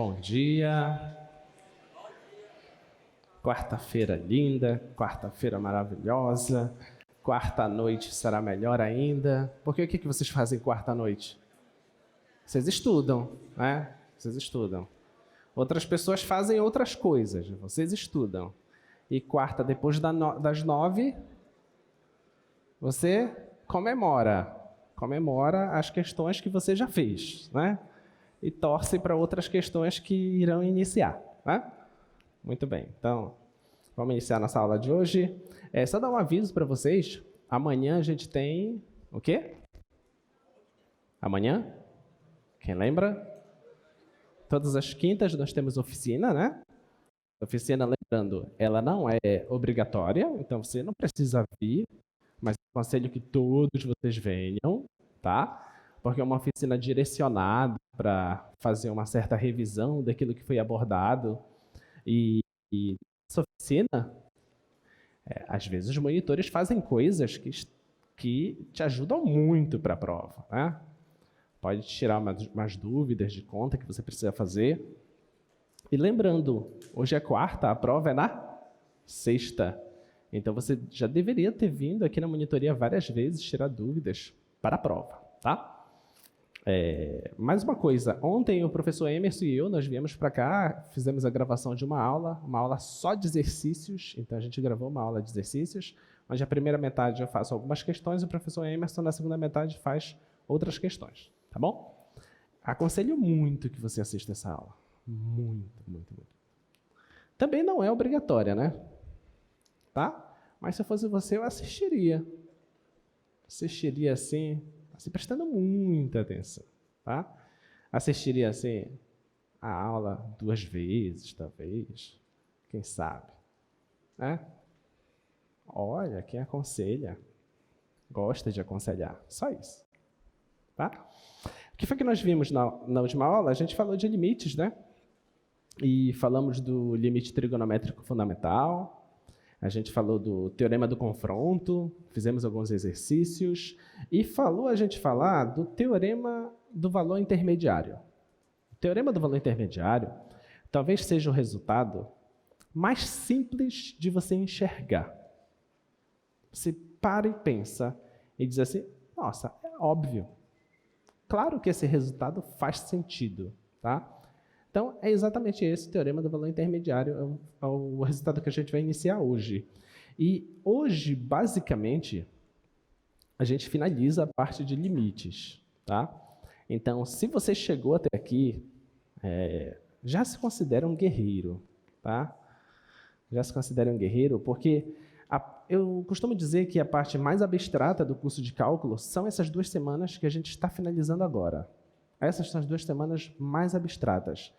Bom dia. Quarta-feira linda, quarta-feira maravilhosa. Quarta-noite será melhor ainda. Porque o que vocês fazem quarta-noite? Vocês estudam, né? Vocês estudam. Outras pessoas fazem outras coisas, vocês estudam. E quarta, depois das 9, você comemora as questões que você já fez, né? E torce para outras questões que irão iniciar, né? Muito bem, então vamos iniciar nossa aula de hoje. Só dar um aviso para vocês, amanhã a gente tem o quê? Amanhã? Quem lembra? Todas as quintas nós temos oficina, né? Oficina, lembrando, ela não é obrigatória, então você não precisa vir, mas eu aconselho que todos vocês venham, tá? Porque é uma oficina direcionada para fazer uma certa revisão daquilo que foi abordado. E nessa oficina, às vezes os monitores fazem coisas que te ajudam muito para a prova, né? Pode tirar umas dúvidas de conta que você precisa fazer. E lembrando, hoje é quarta, a prova é na sexta. Então você já deveria ter vindo aqui na monitoria várias vezes tirar dúvidas para a prova, tá? Mais uma coisa, ontem o professor Emerson e eu, nós viemos para cá, fizemos a gravação de uma aula só de exercícios, então a gente gravou uma aula de exercícios, onde a primeira metade eu faço algumas questões e o professor Emerson na segunda metade faz outras questões, tá bom? Aconselho muito que você assista essa aula, muito, muito, muito. Também não é obrigatória, né? Tá? Mas se eu fosse você, eu assistiria assim, prestando muita atenção, tá? Assistiria assim a aula 2 vezes, talvez, quem sabe, né? Olha, quem aconselha, gosta de aconselhar, só isso, tá? O que foi que nós vimos na última aula? A gente falou de limites, né? E falamos do limite trigonométrico fundamental. A gente falou do teorema do confronto, fizemos alguns exercícios e a gente falar do teorema do valor intermediário. O teorema do valor intermediário talvez seja o resultado mais simples de você enxergar. Você para e pensa e diz assim, nossa, é óbvio. Claro que esse resultado faz sentido, tá? Então, é exatamente esse o teorema do valor intermediário, é o resultado que a gente vai iniciar hoje. E hoje, basicamente, a gente finaliza a parte de limites, tá? Então, se você chegou até aqui, já se considera um guerreiro, tá? Já se considera um guerreiro, porque eu costumo dizer que a parte mais abstrata do curso de cálculo são essas 2 semanas que a gente está finalizando agora. Essas são as 2 semanas mais abstratas,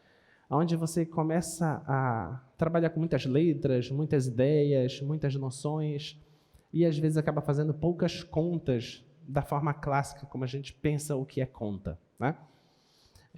onde você começa a trabalhar com muitas letras, muitas ideias, muitas noções, e às vezes acaba fazendo poucas contas da forma clássica, como a gente pensa o que é conta, né?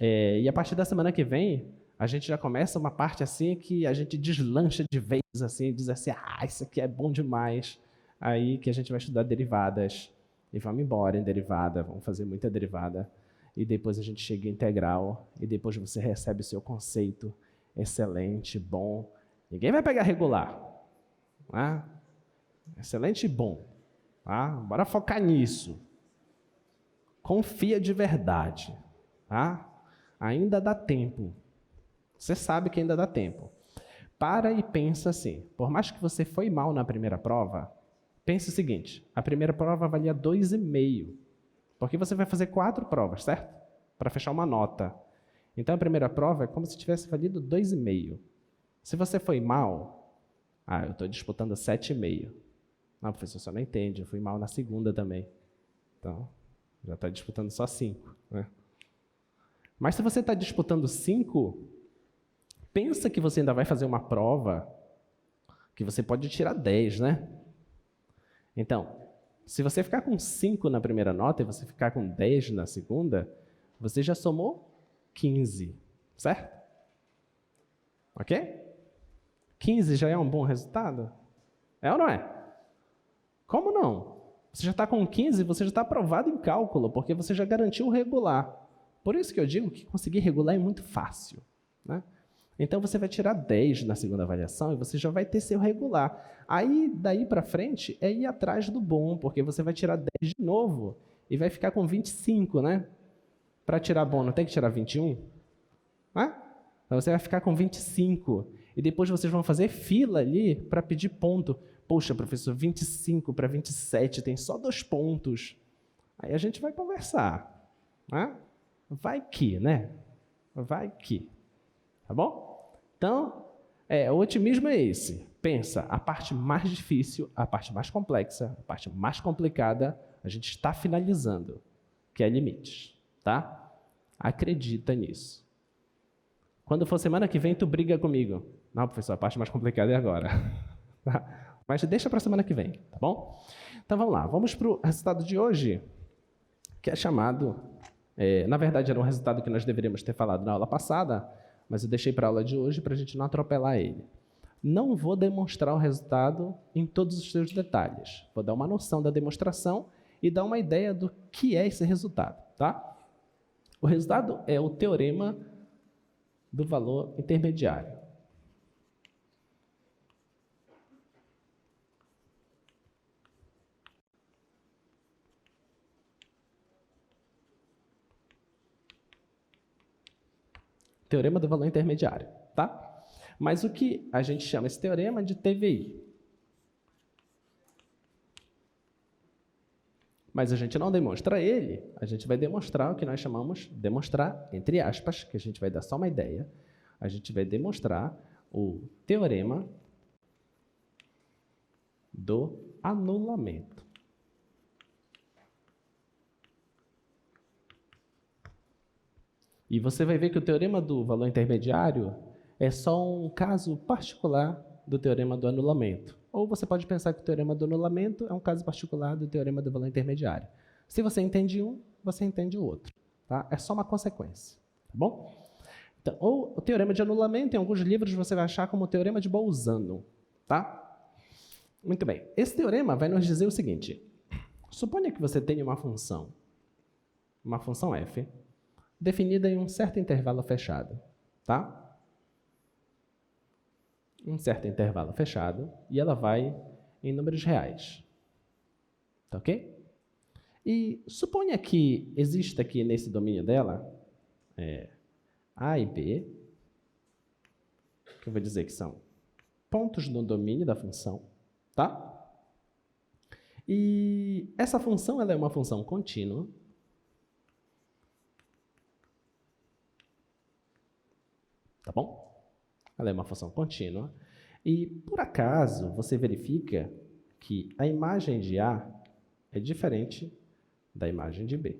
E a partir da semana que vem, a gente já começa uma parte assim que a gente deslancha de vez, assim, diz assim, isso aqui é bom demais. Aí que a gente vai estudar derivadas, e vamos embora em derivada, vamos fazer muita derivada. E depois a gente chega em integral, e depois você recebe o seu conceito excelente, bom. Ninguém vai pegar regular. Né? Excelente e bom. Tá? Bora focar nisso. Confia de verdade. Tá? Ainda dá tempo. Você sabe que ainda dá tempo. Para e pensa assim, por mais que você foi mal na primeira prova, pense o seguinte, a primeira prova valia 2,5. Porque você vai fazer 4 provas, certo? Para fechar uma nota. Então, a primeira prova é como se tivesse valido 2,5. Se você foi mal, eu estou disputando 7,5. Não, professor, você não entende, eu fui mal na segunda também. Então, já está disputando só 5. Né? Mas se você está disputando 5, pensa que você ainda vai fazer uma prova que você pode tirar 10, né? Então, se você ficar com 5 na primeira nota e você ficar com 10 na segunda, você já somou 15, certo? Ok? 15 já é um bom resultado? É ou não é? Como não? Você já está com 15, você já está aprovado em cálculo, porque você já garantiu o regular. Por isso que eu digo que conseguir regular é muito fácil. né? Então, você vai tirar 10 na segunda avaliação e você já vai ter seu regular. Aí, daí para frente, é ir atrás do bom, porque você vai tirar 10 de novo e vai ficar com 25, né? Para tirar bom, não tem que tirar 21? Né? Então, você vai ficar com 25. E depois vocês vão fazer fila ali para pedir ponto. Poxa, professor, 25 para 27 tem só 2 pontos. Aí a gente vai conversar. Né? Vai que, né? Vai que. Tá bom? Então, o otimismo é esse. Pensa, a parte mais difícil, a parte mais complexa, a parte mais complicada, a gente está finalizando, que é limites, tá? Acredita nisso. Quando for semana que vem, tu briga comigo. Não, professor, a parte mais complicada é agora. Mas deixa para semana que vem, tá bom? Então vamos lá, vamos para o resultado de hoje, que é chamado... na verdade, era um resultado que nós deveríamos ter falado na aula passada, mas eu deixei para a aula de hoje para a gente não atropelar ele. Não vou demonstrar o resultado em todos os seus detalhes. Vou dar uma noção da demonstração e dar uma ideia do que é esse resultado, tá? O resultado é o teorema do valor intermediário. Teorema do valor intermediário, tá? Mas o que a gente chama esse teorema de TVI? Mas a gente não demonstra ele, a gente vai demonstrar o que nós chamamos, demonstrar, entre aspas, que a gente vai dar só uma ideia, a gente vai demonstrar o teorema do anulamento. E você vai ver que o teorema do valor intermediário é só um caso particular do teorema do anulamento. Ou você pode pensar que o teorema do anulamento é um caso particular do teorema do valor intermediário. Se você entende um, você entende o outro. Tá? É só uma consequência. Tá bom? Então, ou o teorema de anulamento, em alguns livros você vai achar como o teorema de Bolzano. Tá? Muito bem. Esse teorema vai nos dizer o seguinte. Suponha que você tenha uma função f, definida em um certo intervalo fechado, tá? Um certo intervalo fechado, e ela vai em números reais, tá ok? E suponha que exista aqui nesse domínio dela, A e B, que eu vou dizer que são pontos no domínio da função, tá? E essa função ela é uma função contínua, tá bom? Ela é uma função contínua. E, por acaso, você verifica que a imagem de A é diferente da imagem de B.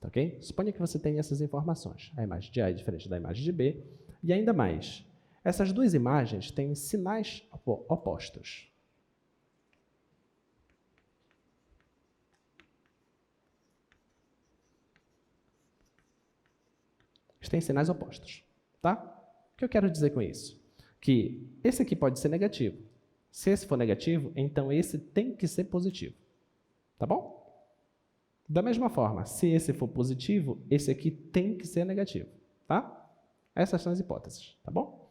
Tá ok? Suponha que você tenha essas informações. A imagem de A é diferente da imagem de B. E ainda mais, essas duas imagens têm sinais opostos. Têm sinais opostos. Tá? O que eu quero dizer com isso? Que esse aqui pode ser negativo. Se esse for negativo, então esse tem que ser positivo. Tá bom? Da mesma forma, se esse for positivo, esse aqui tem que ser negativo. Tá? Essas são as hipóteses. Tá bom?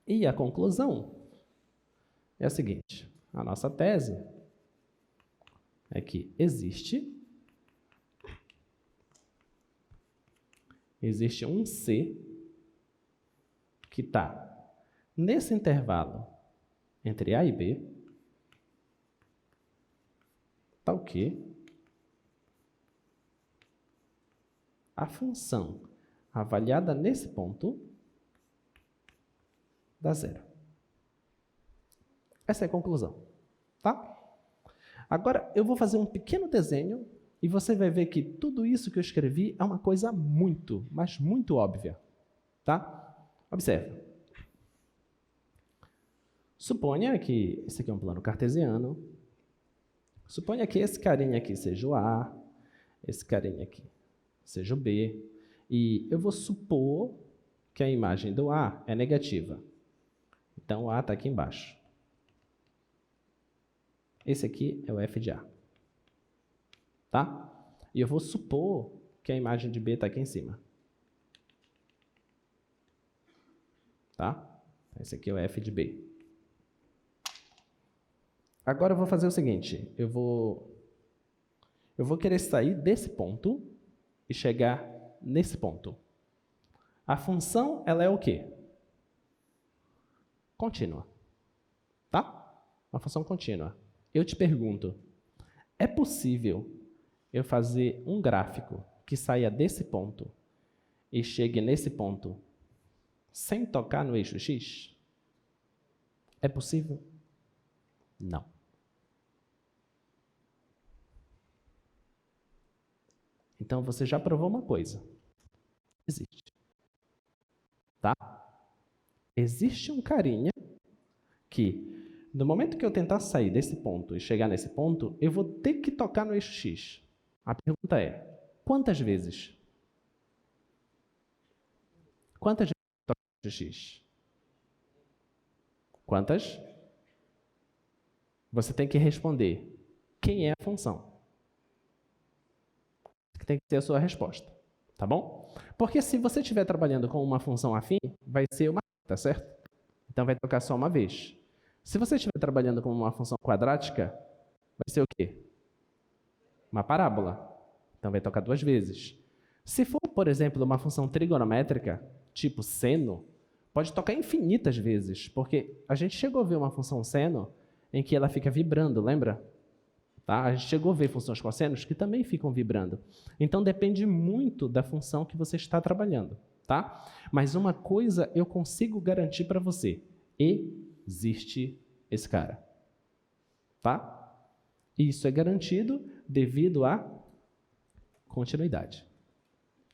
E a conclusão é a seguinte. A nossa tese é que existe um C que está nesse intervalo entre A e B, tal que a função avaliada nesse ponto dá zero. Essa é a conclusão, tá? Agora, eu vou fazer um pequeno desenho e você vai ver que tudo isso que eu escrevi é uma coisa muito, mas muito óbvia, tá? Observe. Suponha que esse aqui é um plano cartesiano. Suponha que esse carinha aqui seja o A, esse carinha aqui seja o B, e eu vou supor que a imagem do A é negativa. Então, o A está aqui embaixo. Esse aqui é o f de A. Tá? E eu vou supor que a imagem de B está aqui em cima. tá? Esse aqui é o f de b. Agora eu vou fazer o seguinte, eu vou querer sair desse ponto e chegar nesse ponto. A função, ela é o quê? Contínua, tá? Uma função contínua. Eu te pergunto, é possível eu fazer um gráfico que saia desse ponto e chegue nesse ponto sem tocar no eixo x? É possível? Não. Então, você já provou uma coisa. Existe. Tá? Existe um carinha que, no momento que eu tentar sair desse ponto e chegar nesse ponto, eu vou ter que tocar no eixo x. A pergunta é, quantas vezes? Quantas vezes eu toco no eixo x? Quantas? Você tem que responder. Quem é a função? Tem que ter a sua resposta, tá bom? Porque se você estiver trabalhando com uma função afim, vai ser uma reta, certo? Então vai tocar só uma vez. Se você estiver trabalhando com uma função quadrática, vai ser o quê? Uma parábola. Então vai tocar 2 vezes. Se for, por exemplo, uma função trigonométrica, tipo seno, pode tocar infinitas vezes, porque a gente chegou a ver uma função seno em que ela fica vibrando, lembra? Tá? A gente chegou a ver funções cossenos que também ficam vibrando. Então, depende muito da função que você está trabalhando. Tá? Mas uma coisa eu consigo garantir para você. Existe esse cara. Tá? Isso é garantido devido à continuidade.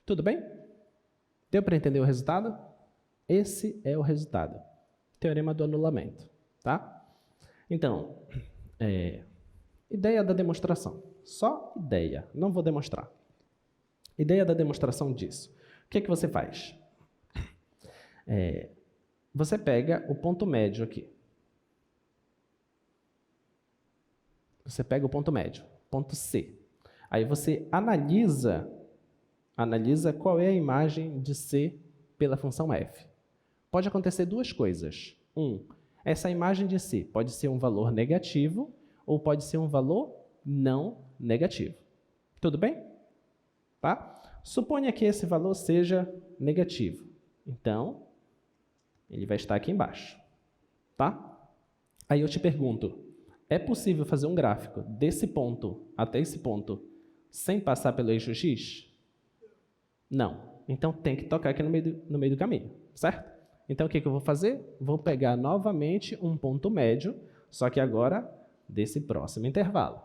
Tudo bem? Deu para entender o resultado? Esse é o resultado. Teorema do anulamento. Tá? Então, ideia da demonstração. Só ideia, não vou demonstrar. Ideia da demonstração disso. O que é que você faz? Você pega o ponto médio aqui. Você pega o ponto médio, ponto C. Aí você analisa qual é a imagem de C pela função f. Pode acontecer 2 coisas. Essa imagem de C pode ser um valor negativo ou pode ser um valor não negativo. Tudo bem? Tá? Suponha que esse valor seja negativo. Então, ele vai estar aqui embaixo. Tá? Aí eu te pergunto, é possível fazer um gráfico desse ponto até esse ponto sem passar pelo eixo x? Não. Então, tem que tocar aqui no meio do caminho, certo? Então, o que eu vou fazer? Vou pegar novamente um ponto médio, só que agora desse próximo intervalo,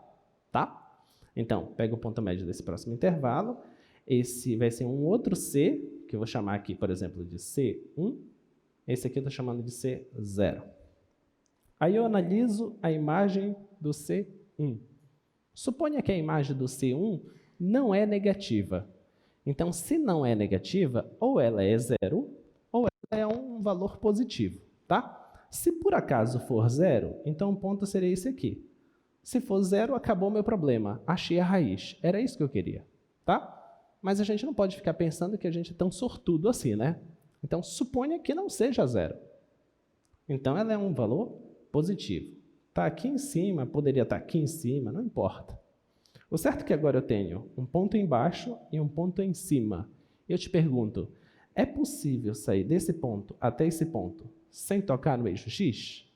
tá? Então, pega o ponto médio desse próximo intervalo, esse vai ser um outro C, que eu vou chamar aqui, por exemplo, de C1, esse aqui eu estou chamando de C0. Aí eu analiso a imagem do C1. Suponha que a imagem do C1 não é negativa. Então, se não é negativa, ou ela é 0, ou ela é um valor positivo, tá? Se por acaso for 0, então o ponto seria esse aqui. Se for 0, acabou o meu problema. Achei a raiz. Era isso que eu queria, tá? Mas a gente não pode ficar pensando que a gente é tão sortudo assim, né? Então, suponha que não seja 0. Então, ela é um valor positivo. Está aqui em cima, poderia estar aqui em cima, não importa. O certo é que agora eu tenho um ponto embaixo e um ponto em cima. Eu te pergunto, é possível sair desse ponto até esse ponto sem tocar no eixo x?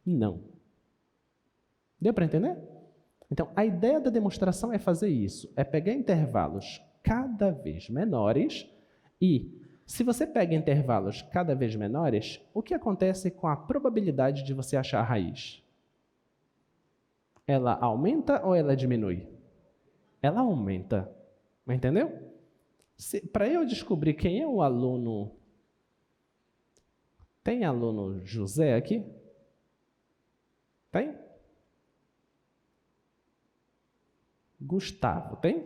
Não. Deu para entender? Então, a ideia da demonstração é fazer isso, é pegar intervalos cada vez menores e, se você pega intervalos cada vez menores, o que acontece com a probabilidade de você achar a raiz? Ela aumenta ou ela diminui? Ela aumenta. Entendeu? Para eu descobrir quem é o aluno... Tem aluno José aqui? Tem? Gustavo, tem?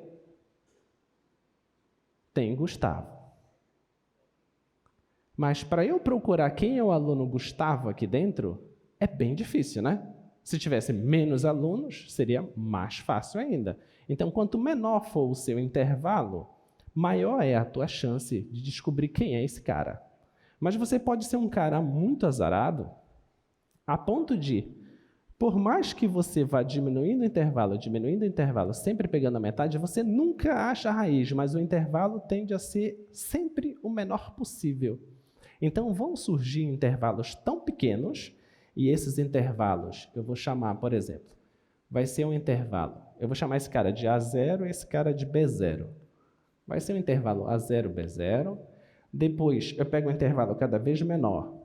Tem Gustavo. Mas para eu procurar quem é o aluno Gustavo aqui dentro, é bem difícil, né? Se tivesse menos alunos, seria mais fácil ainda. Então, quanto menor for o seu intervalo, maior é a tua chance de descobrir quem é esse cara. Mas você pode ser um cara muito azarado, a ponto de, por mais que você vá diminuindo o intervalo, sempre pegando a metade, você nunca acha a raiz, mas o intervalo tende a ser sempre o menor possível. Então, vão surgir intervalos tão pequenos, e esses intervalos eu vou chamar, por exemplo, vai ser um intervalo, eu vou chamar esse cara de A0 e esse cara de B0. Vai ser um intervalo A0, B0, depois eu pego um intervalo cada vez menor,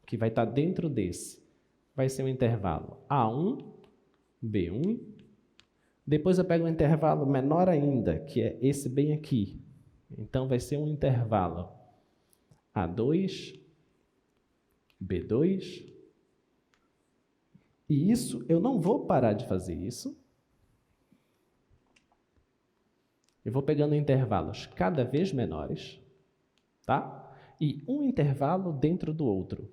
que vai estar dentro desse. Vai ser um intervalo A1, B1. Depois eu pego um intervalo menor ainda, que é esse bem aqui. Então, vai ser um intervalo A2, B2. E isso, eu não vou parar de fazer isso. Eu vou pegando intervalos cada vez menores, tá? E um intervalo dentro do outro.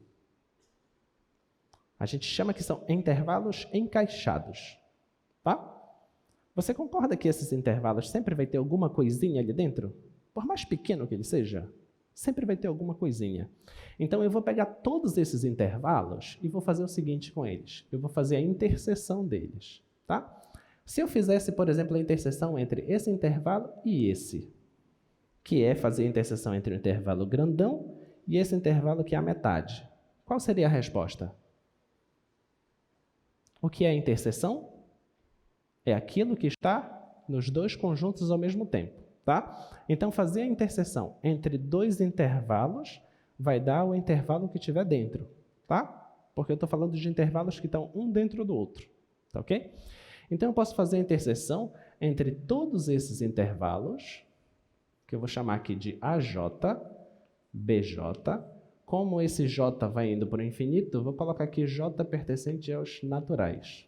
A gente chama que são intervalos encaixados, tá? Você concorda que esses intervalos sempre vai ter alguma coisinha ali dentro? Por mais pequeno que ele seja, sempre vai ter alguma coisinha. Então, eu vou pegar todos esses intervalos e vou fazer o seguinte com eles. Eu vou fazer a interseção deles, tá? Se eu fizesse, por exemplo, a interseção entre esse intervalo e esse, que é fazer a interseção entre o intervalo grandão e esse intervalo que é a metade, qual seria a resposta? O que é a interseção? É aquilo que está nos dois conjuntos ao mesmo tempo, tá? Então, fazer a interseção entre dois intervalos vai dar o intervalo que tiver dentro, tá? Porque eu estou falando de intervalos que estão um dentro do outro, tá ok? Então, eu posso fazer a interseção entre todos esses intervalos, que eu vou chamar aqui de AJ, BJ. Como esse J vai indo para o infinito, eu vou colocar aqui J pertencente aos naturais.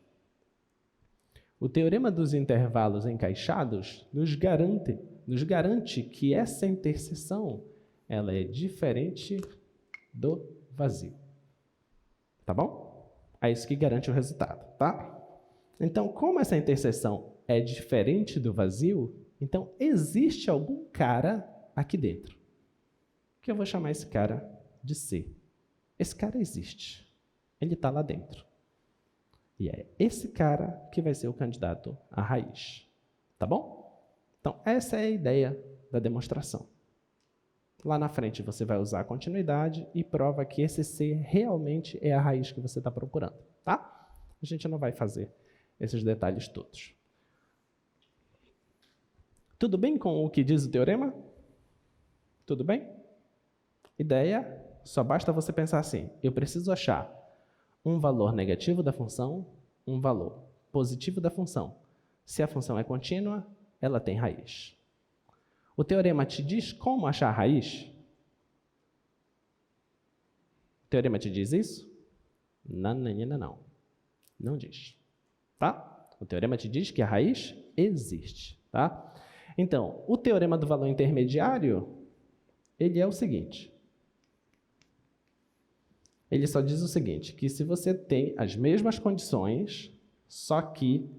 O teorema dos intervalos encaixados nos garante que essa interseção ela é diferente do vazio. Tá bom? É isso que garante o resultado, tá? Então, como essa interseção é diferente do vazio, então existe algum cara aqui dentro, que eu vou chamar esse cara de C. Esse cara existe. Ele está lá dentro. E é esse cara que vai ser o candidato à raiz. Tá bom? Então, essa é a ideia da demonstração. Lá na frente, você vai usar a continuidade e prova que esse C realmente é a raiz que você está procurando. Tá? A gente não vai fazer esses detalhes todos. Tudo bem com o que diz o teorema? Tudo bem? Ideia, só basta você pensar assim, eu preciso achar um valor negativo da função, um valor positivo da função. Se a função é contínua, ela tem raiz. O teorema te diz como achar a raiz? O teorema te diz isso? Não. Não diz. Tá? O teorema te diz que a raiz existe. Tá? Então, o teorema do valor intermediário, ele é o seguinte. Ele só diz o seguinte, que se você tem as mesmas condições, só que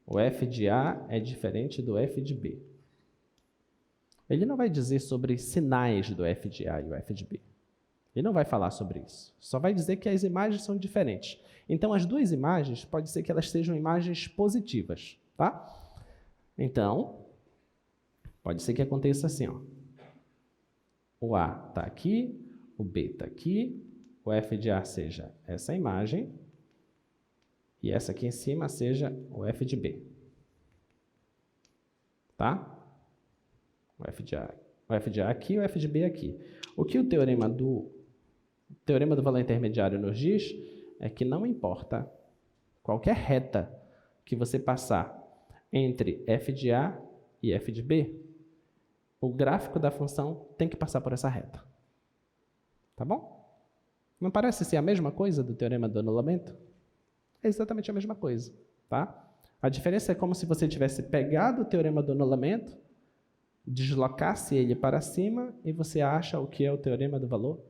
o f de A é diferente do f de B. Ele não vai dizer sobre sinais do f de A e o f de B. Ele não vai falar sobre isso. Só vai dizer que as imagens são diferentes. Então, as duas imagens, pode ser que elas sejam imagens positivas, tá? Então, pode ser que aconteça assim, ó. O A está aqui, o B está aqui, o f de A seja essa imagem, e essa aqui em cima seja o f de B. Tá? O f de A aqui, o f de B aqui. O que o teorema do valor intermediário nos diz é que não importa qualquer reta que você passar entre f de A e f de B, o gráfico da função tem que passar por essa reta. Tá bom? Não parece ser a mesma coisa do teorema do anulamento? É exatamente a mesma coisa, tá? A diferença é como se você tivesse pegado o teorema do anulamento, deslocasse ele para cima e você acha o que é o teorema do valor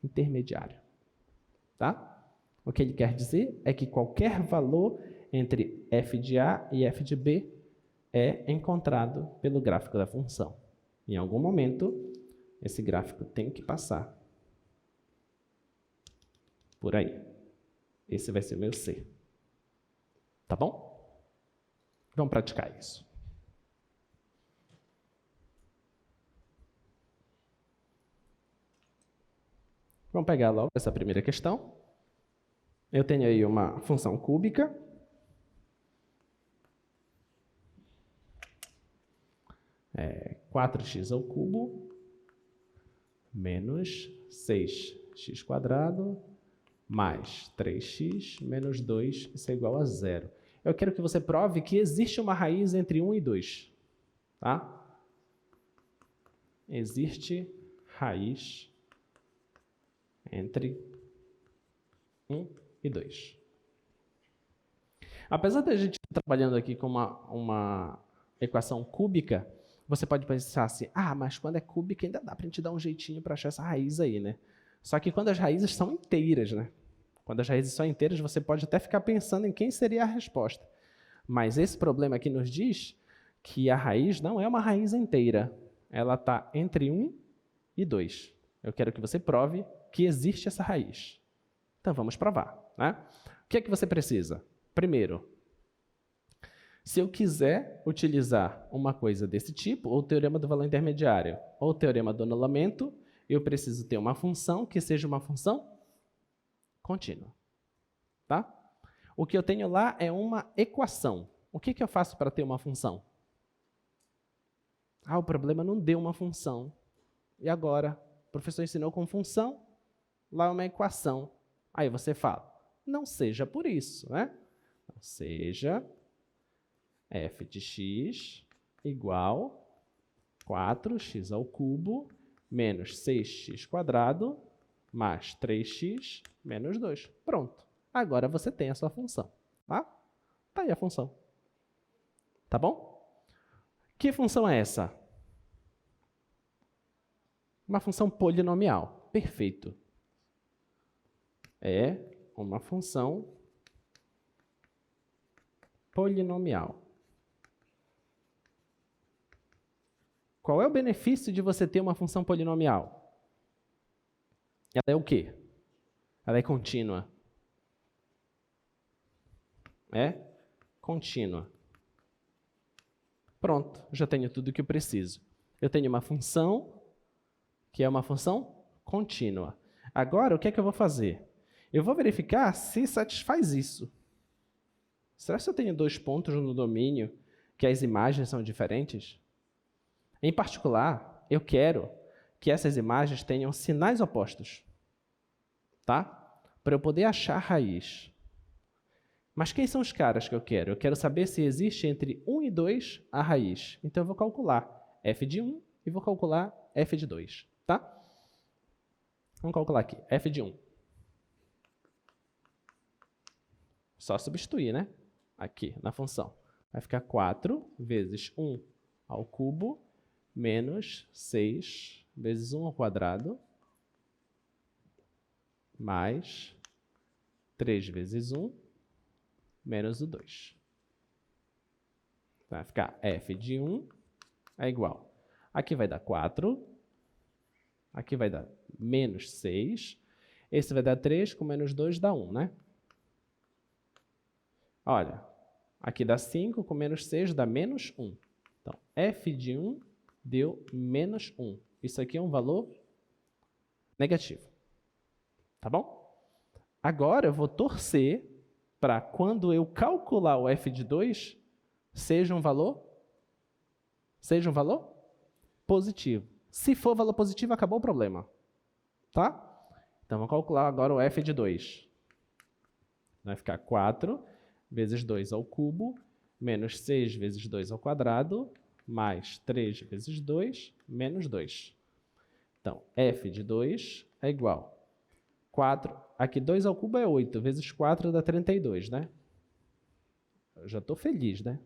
intermediário, tá? O que ele quer dizer é que qualquer valor entre f de A e f de B é encontrado pelo gráfico da função. Em algum momento, esse gráfico tem que passar por aí. Esse vai ser o meu C. Tá bom? Vamos praticar isso. Vamos pegar logo essa primeira questão. Eu tenho aí uma função cúbica. É 4x ao cubo menos 6x² mais 3x menos 2, isso é igual a 0. Eu quero que você prove que existe uma raiz entre 1 e 2. Tá? Existe raiz entre 1 e 2. Apesar de a gente estar trabalhando aqui com uma equação cúbica, você pode pensar assim, mas quando é cúbica ainda dá para a gente dar um jeitinho para achar essa raiz aí, né? Só que quando as raízes são inteiras, né? Quando as raízes são inteiras, você pode até ficar pensando em quem seria a resposta. Mas esse problema aqui nos diz que a raiz não é uma raiz inteira. Ela está entre 1 e 2. Eu quero que você prove que existe essa raiz. Então, vamos provar, né? O que é que você precisa? Primeiro, se eu quiser utilizar uma coisa desse tipo, ou o teorema do valor intermediário, ou o teorema do anulamento, eu preciso ter uma função que seja uma função contínua. Tá? O que eu tenho lá é uma equação. O que eu faço para ter uma função? O problema não deu uma função. E agora? O professor ensinou com função, lá é uma equação. Aí você fala, não seja por isso, né? Não seja f de x igual 4x ao cubo menos 6x² mais 3x menos 2. Pronto. Agora você tem a sua função. Tá? Tá aí a função. Tá bom? Que função é essa? Uma função polinomial. Perfeito. É uma função polinomial. Qual é o benefício de você ter uma função polinomial? Ela é o quê? Ela é contínua. É contínua. Pronto, já tenho tudo o que eu preciso. Eu tenho uma função que é uma função contínua. Agora, o que é que eu vou fazer? Eu vou verificar se satisfaz isso. Será que eu tenho dois pontos no domínio que as imagens são diferentes? Em particular, eu quero que essas imagens tenham sinais opostos, tá? Para eu poder achar a raiz. Mas quem são os caras que eu quero? Eu quero saber se existe entre 1 e 2 a raiz. Então, eu vou calcular f de 1 e vou calcular f de 2, tá? Vamos calcular aqui, f de 1. Só substituir, né? Aqui, na função. Vai ficar 4 vezes 1 ao cubo menos 6 vezes 1 ao quadrado mais 3 vezes 1 menos o 2. Vai ficar f de 1 é igual. Aqui vai dar 4. Aqui vai dar menos 6. Esse vai dar 3, com menos 2 dá 1, né? Olha, aqui dá 5, com menos 6 dá menos 1. Então, f de 1 deu menos 1. Isso aqui é um valor negativo. Tá bom? Agora eu vou torcer para quando eu calcular o f de 2, seja um valor positivo. Se for valor positivo, acabou o problema. Tá? Então, vamos calcular agora o f de 2. Vai ficar 4 vezes 2 ao cubo, menos 6 vezes 2 ao quadrado, mais 3 vezes 2, menos 2. Então, f de 2 é igual a 4, aqui 2 ao cubo é 8, vezes 4 dá 32, né? Eu já estou feliz, né?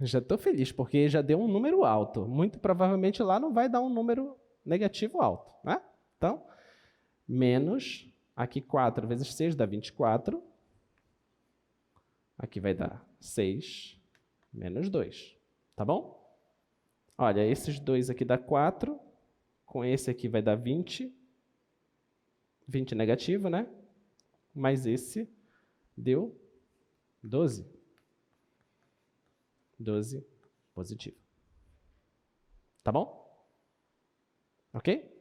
Já estou feliz, porque já deu um número alto. Muito provavelmente lá não vai dar um número negativo alto, né? Então, menos, aqui 4 vezes 6 dá 24. Aqui vai dar 6 menos 2, tá bom? Olha, esses dois aqui dá 4, com esse aqui vai dar 20, 20 negativo, né? Mais esse deu 12. 12 positivo. Tá bom? Ok?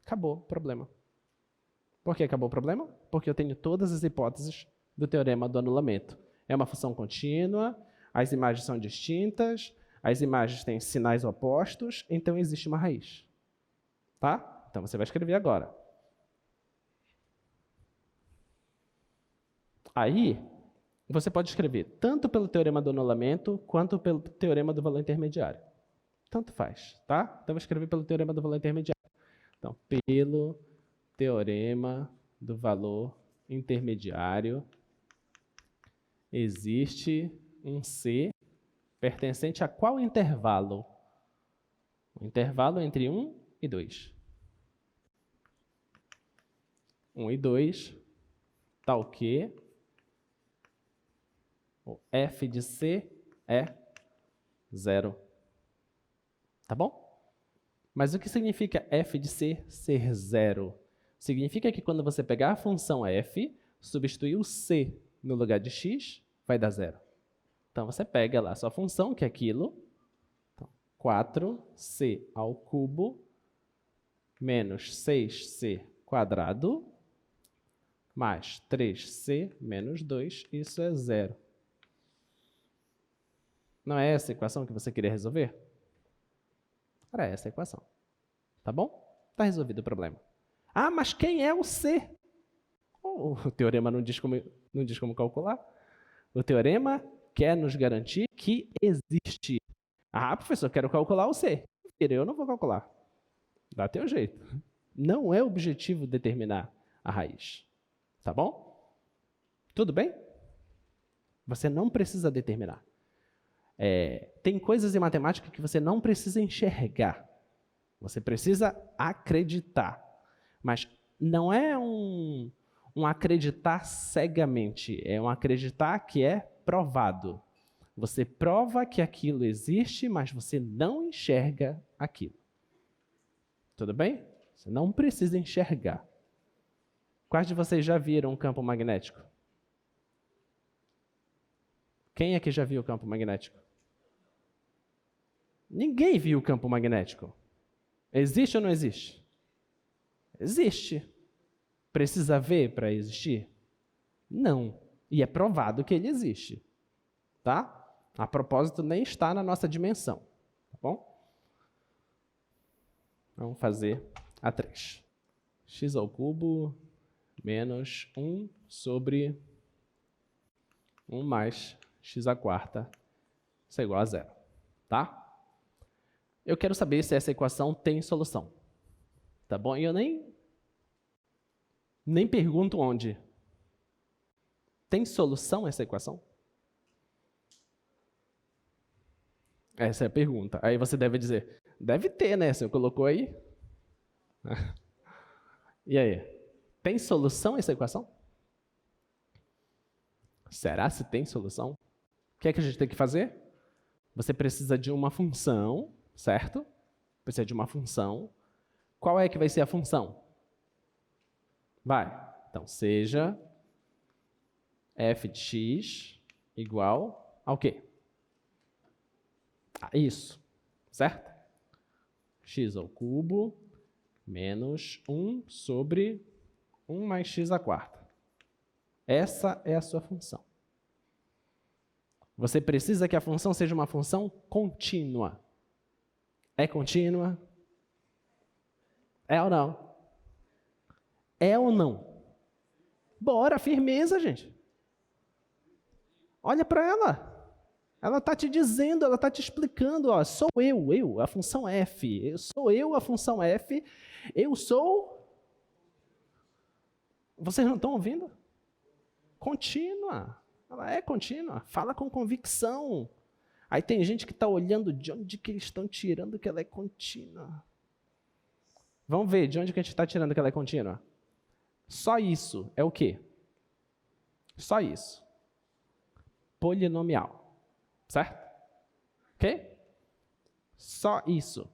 Acabou o problema. Por que acabou o problema? Porque eu tenho todas as hipóteses do teorema do anulamento. É uma função contínua, as imagens são distintas, as imagens têm sinais opostos, então existe uma raiz. Tá? Então você vai escrever agora. Aí, você pode escrever tanto pelo teorema do anulamento, quanto pelo teorema do valor intermediário. Tanto faz, tá? Então, eu vou escrever pelo teorema do valor intermediário. Então, pelo teorema do valor intermediário, existe um C pertencente a qual intervalo? O intervalo entre 1 e 2. 1 e 2, tal que o f de C é 0. Tá bom? Mas o que significa f de C ser 0? Significa que quando você pegar a função f, substituir o C no lugar de x, vai dar 0. Então, você pega lá a sua função, que é aquilo. Então, 4c ao cubo menos 6c quadrado mais 3c menos 2, isso é 0. Não é essa a equação que você queria resolver? Era essa a equação. Tá bom? Está resolvido o problema. Ah, mas quem é o C? Oh, o teorema não diz como calcular. O teorema quer nos garantir que existe. Ah, professor, quero calcular o C. Eu não vou calcular. Dá teu jeito. Não é objetivo determinar a raiz. Tá bom? Tudo bem? Você não precisa determinar. Tem coisas em matemática que você não precisa enxergar. Você precisa acreditar. Mas não é um acreditar cegamente. É um acreditar que é provado. Você prova que aquilo existe, mas você não enxerga aquilo. Tudo bem? Você não precisa enxergar. Quais de vocês já viram um campo magnético? Quem aqui já viu o campo magnético? Ninguém viu o campo magnético. Existe ou não existe? Existe. Precisa ver para existir? Não. E é provado que ele existe. Tá? A propósito, nem está na nossa dimensão. Tá bom? Vamos fazer a 3. X ao cubo menos 1 sobre 1 mais x à quarta. Isso é igual a 0. Tá? Eu quero saber se essa equação tem solução. Tá bom? E eu nem pergunto onde. Tem solução essa equação? Essa é a pergunta. Aí você deve dizer, deve ter, né? Você colocou aí. E aí? Tem solução essa equação? Será se tem solução? O que é que a gente tem que fazer? Você precisa de uma função, certo? Precisa de uma função. Qual é que vai ser a função? Vai. Então, seja f de x igual ao quê? Isso, certo? X ao cubo menos 1 sobre 1 mais x à quarta. Essa é a sua função. Você precisa que a função seja uma função contínua. É contínua? É ou não? É ou não? Bora, firmeza, gente. Olha para ela. Ela está te dizendo, ela está te explicando, ó, sou eu, a função f. Sou eu, a função f. Eu sou... Vocês não estão ouvindo? Contínua. Ela é contínua. Fala com convicção. Aí tem gente que está olhando de onde que eles estão tirando que ela é contínua. Vamos ver de onde que a gente está tirando que ela é contínua. Só isso é o quê? Só isso. Polinomial. Certo? Ok? Só isso.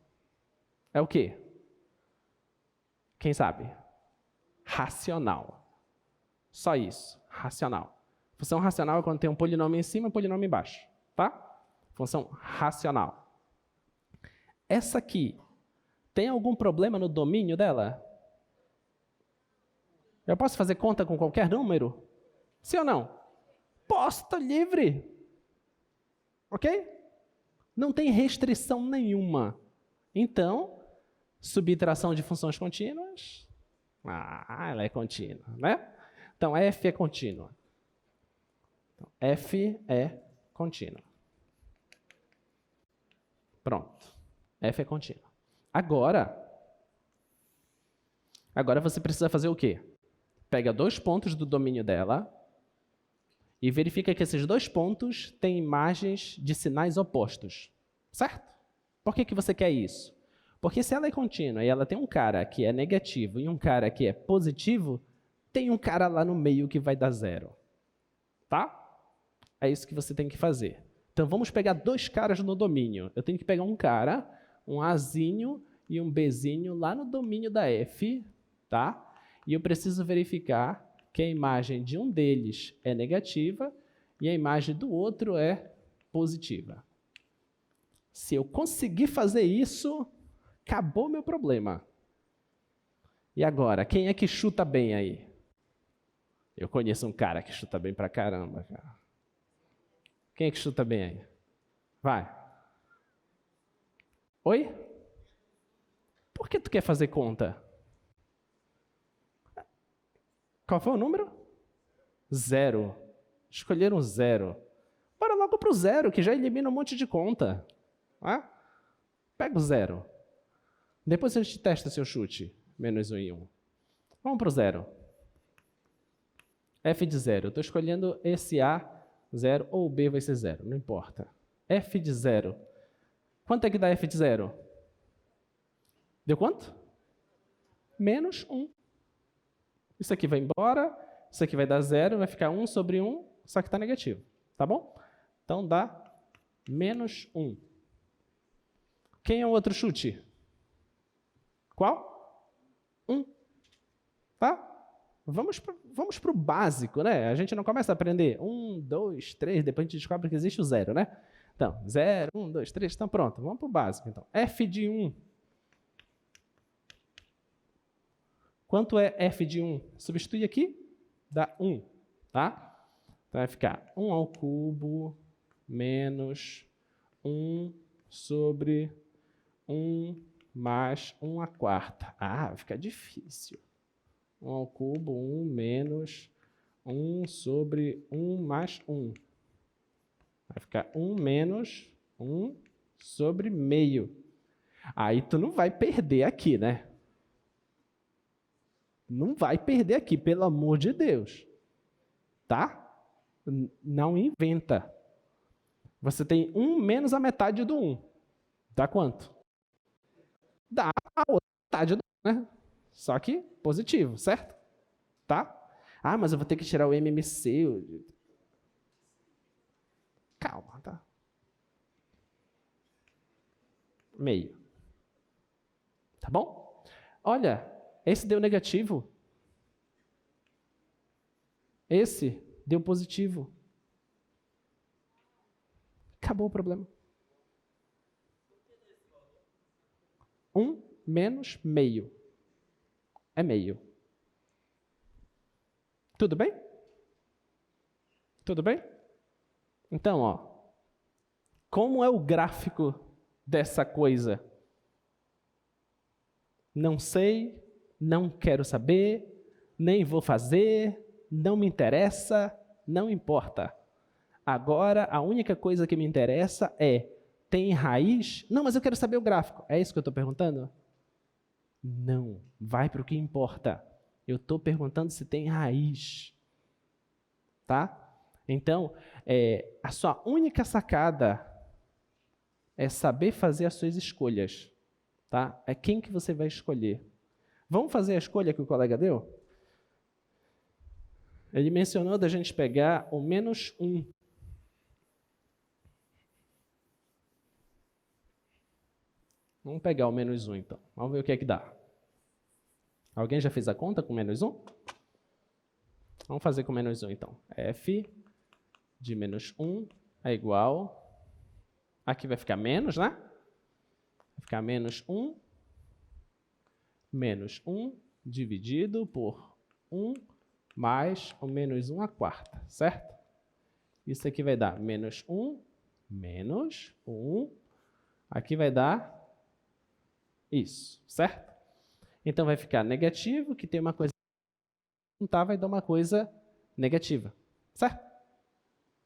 É o quê? Quem sabe? Racional. Só isso, racional. Função racional é quando tem um polinômio em cima e um polinômio embaixo, tá? Função racional. Essa aqui, tem algum problema no domínio dela? Eu posso fazer conta com qualquer número? Sim ou não? Posso, estou livre. Ok? Não tem restrição nenhuma. Então, subtração de funções contínuas, ela é contínua, né? Então, f é contínua. Então, f é contínua. Pronto. F é contínua. Agora você precisa fazer o quê? Pega 2 pontos do domínio dela e verifica que esses 2 pontos têm imagens de sinais opostos. Certo? Por que você quer isso? Porque se ela é contínua e ela tem um cara que é negativo e um cara que é positivo, tem um cara lá no meio que vai dar 0. Tá? É isso que você tem que fazer. Então, vamos pegar 2 caras no domínio. Eu tenho que pegar um cara, um Azinho e um Bzinho lá no domínio da F, tá? E eu preciso verificar que a imagem de um deles é negativa e a imagem do outro é positiva. Se eu conseguir fazer isso, acabou meu problema. E agora, quem é que chuta bem aí? Eu conheço um cara que chuta bem pra caramba, cara. Quem é que chuta bem aí? Vai. Oi? Por que tu quer fazer conta? Qual foi o número? 0. Escolheram 0. Bora logo pro 0, que já elimina um monte de conta. Pega o 0. Depois a gente testa seu chute. Menos 1 e 1. Vamos pro 0. F de 0. Estou escolhendo esse A, 0, ou o B vai ser 0. Não importa. F de 0. Quanto é que dá F de 0? Deu quanto? Menos 1. Isso aqui vai embora, isso aqui vai dar 0, vai ficar 1 sobre 1, só que está negativo. Tá bom? Então dá menos 1. Quem é o outro chute? Qual? 1. Tá? Vamos para o básico, né? A gente não começa a aprender 1, 2, 3, depois a gente descobre que existe o 0, né? Então, 0, 1, 2, 3, então pronto. Vamos para o básico. Então, f de 1. Quanto é f de 1? Substitui aqui, dá 1, tá? Então vai ficar 1 ao cubo menos 1 sobre 1 mais 1 à quarta. Ah, vai ficar difícil. 1 ao cubo, 1 menos 1 sobre 1 mais 1. Vai ficar 1 menos 1 sobre meio. Aí tu não vai perder aqui, né? Não vai perder aqui, pelo amor de Deus. Tá? Não inventa. Você tem 1 menos a metade do 1. Dá quanto? Dá a outra metade do 1, né? Só que positivo, certo? Tá? Ah, mas eu vou ter que tirar o MMC. Calma, tá? Meio. Tá bom? Olha, esse deu negativo. Esse deu positivo. Acabou o problema. 1 menos meio. É meio. Tudo bem? Tudo bem? Então, ó, como é o gráfico dessa coisa? Não sei, não quero saber, nem vou fazer, não me interessa, não importa. Agora, a única coisa que me interessa é, tem raiz? Não, mas eu quero saber o gráfico. É isso que eu estou perguntando? Não, vai para o que importa. Eu estou perguntando se tem raiz. Tá? Então, a sua única sacada é saber fazer as suas escolhas. Tá? É quem que você vai escolher. Vamos fazer a escolha que o colega deu? Ele mencionou da gente pegar o menos 1. Vamos pegar o menos 1, então. Vamos ver o que é que dá. Alguém já fez a conta com menos 1? Vamos fazer com menos 1, então. F de menos 1 é igual... Aqui vai ficar menos, né? Vai ficar menos 1 dividido por 1 mais o menos 1 à quarta, certo? Isso aqui vai dar menos 1 menos 1. Aqui vai dar isso, certo? Então, vai ficar negativo, que tem uma coisa que juntar, vai dar uma coisa negativa, certo?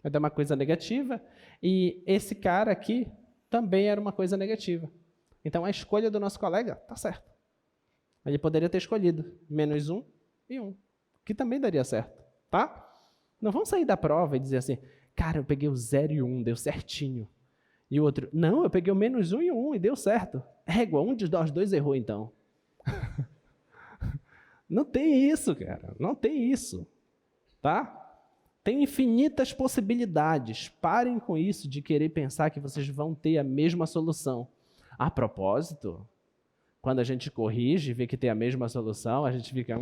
Vai dar uma coisa negativa, e esse cara aqui também era uma coisa negativa. Então, a escolha do nosso colega está certa. Ele poderia ter escolhido menos 1 e 1, que também daria certo, tá? Não vamos sair da prova e dizer assim, cara, eu peguei o 0 e 1, deu certinho. E o outro, não, eu peguei o menos 1 e 1 e deu certo. Égua, um de nós dois errou, então. Não tem isso, cara. Não tem isso. Tá? Tem infinitas possibilidades. Parem com isso de querer pensar que vocês vão ter a mesma solução. A propósito, quando a gente corrige e vê que tem a mesma solução, a gente fica...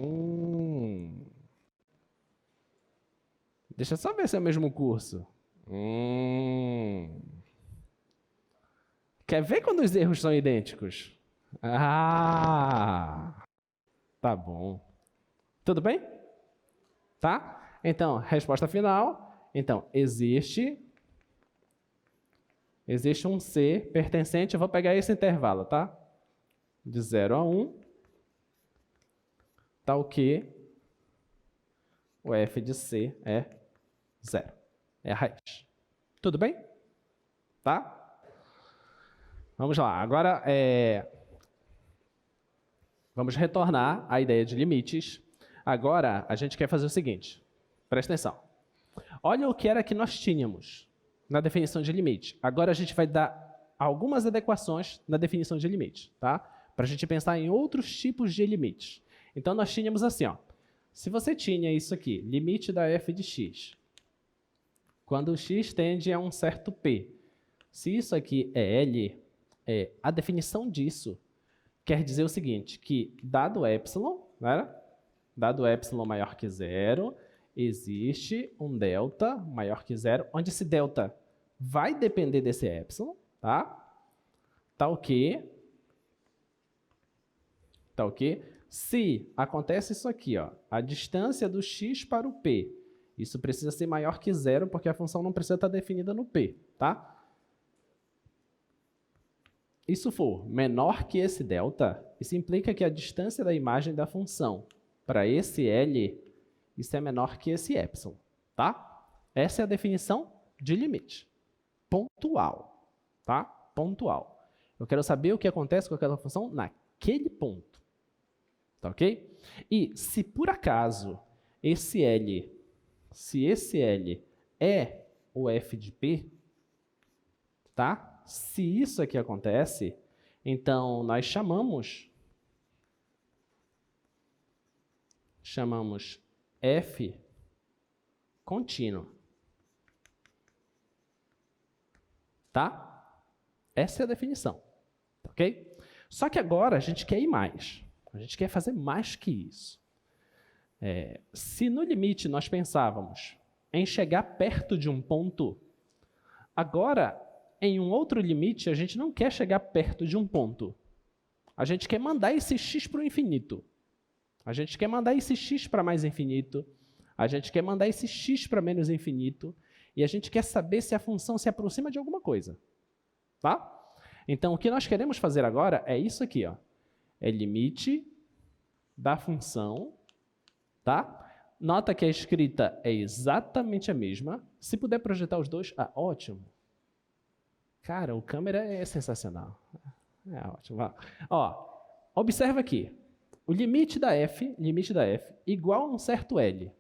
Deixa eu só ver se é o mesmo curso. Quer ver quando os erros são idênticos? Ah, tá bom. Tudo bem? Tá? Então, resposta final. Então, existe um C pertencente, eu vou pegar esse intervalo, tá? De 0 a 1, tal que o f de C é 0. É a raiz. Tudo bem? Tá? Vamos lá. Agora, vamos retornar à ideia de limites. Agora, a gente quer fazer o seguinte. Presta atenção. Olha o que era que nós tínhamos na definição de limite. Agora, a gente vai dar algumas adequações na definição de limite, tá? Para a gente pensar em outros tipos de limites. Então, nós tínhamos assim, ó. Se você tinha isso aqui, limite da f de x, quando o x tende a um certo p, se isso aqui é L, a definição disso quer dizer o seguinte, que dado epsilon, né? Dado epsilon maior que 0, existe um delta maior que 0, onde esse delta vai depender desse epsilon, tá? Tal que se acontece isso aqui, ó, a distância do x para o p, isso precisa ser maior que 0, porque a função não precisa estar definida no p, tá? Isso for menor que esse delta, isso implica que a distância da imagem da função para esse L, isso é menor que esse epsilon, tá? Essa é a definição de limite. Pontual, tá? Pontual. Eu quero saber o que acontece com aquela função naquele ponto, tá ok? E se por acaso esse L, se esse L é o f de p, tá? Se isso aqui acontece, então nós chamamos f contínuo. Tá? Essa é a definição. Ok? Só que agora a gente quer ir mais. A gente quer fazer mais que isso. Se no limite nós pensávamos em chegar perto de um ponto, agora, em um outro limite, a gente não quer chegar perto de um ponto. A gente quer mandar esse x para o infinito. A gente quer mandar esse x para mais infinito. A gente quer mandar esse x para menos infinito. E a gente quer saber se a função se aproxima de alguma coisa. Tá? Então, o que nós queremos fazer agora é isso aqui, ó. É limite da função, tá? Nota que a escrita é exatamente a mesma. Se puder projetar os dois, ótimo. Cara, o câmera é sensacional. É ótimo. Ó, observa aqui. O limite da f igual a um certo L.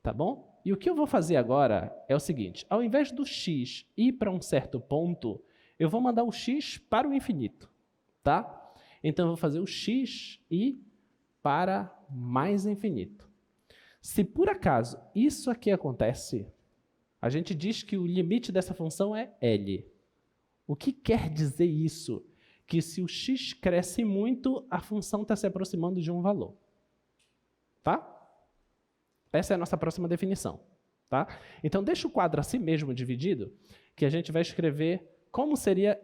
Tá bom? E o que eu vou fazer agora é o seguinte. Ao invés do x ir para um certo ponto, eu vou mandar o x para o infinito. Tá? Então, eu vou fazer o x ir para mais infinito. Se por acaso isso aqui acontece, a gente diz que o limite dessa função é L. O que quer dizer isso? que se o x cresce muito, a função está se aproximando de um valor. Tá? Essa é a nossa próxima definição. Tá? Então, deixa o quadro assim mesmo dividido, que a gente vai escrever como seria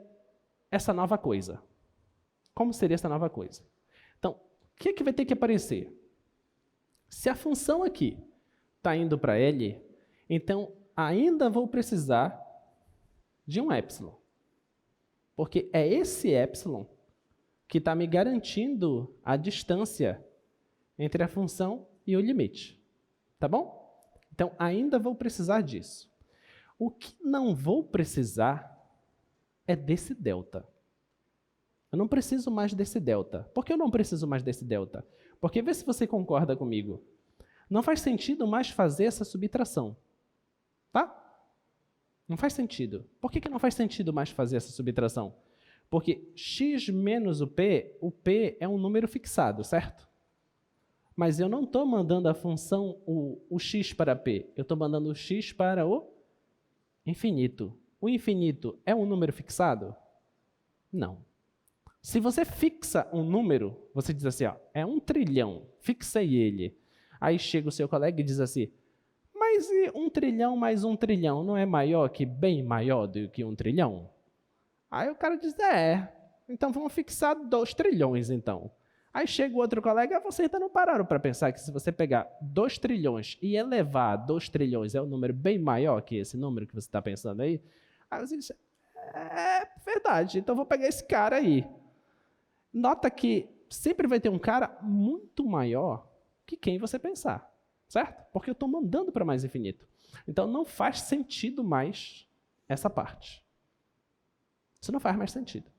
essa nova coisa. Como seria essa nova coisa? Então, o que vai ter que aparecer? Se a função aqui está indo para L, então ainda vou precisar de um epsilon. Porque é esse epsilon que está me garantindo a distância entre a função e o limite. Tá bom? Então, ainda vou precisar disso. O que não vou precisar é desse delta. Eu não preciso mais desse delta. Por que eu não preciso mais desse delta? Porque, vê se você concorda comigo, não faz sentido mais fazer essa subtração. Tá? Não faz sentido. Por que não faz sentido mais fazer essa subtração? Porque x menos o P é um número fixado, certo? Mas eu não estou mandando a função o x para P, eu estou mandando o x para o infinito. O infinito é um número fixado? Não. Se você fixa um número, você diz assim, ó, é 1 trilhão, fixei ele. Aí chega o seu colega e diz assim, mas e 1 trilhão mais 1 trilhão não é maior que bem maior do que 1 trilhão? Aí o cara diz, então vamos fixar 2 trilhões então. Aí chega o outro colega, vocês ainda não pararam para pensar que se você pegar 2 trilhões e elevar 2 trilhões é um número bem maior que esse número que você está pensando aí? Aí você diz, é verdade, então vou pegar esse cara aí. Nota que sempre vai ter um cara muito maior que quem você pensar, certo? Porque eu estou mandando para mais infinito. Então não faz sentido mais essa parte. Isso não faz mais sentido.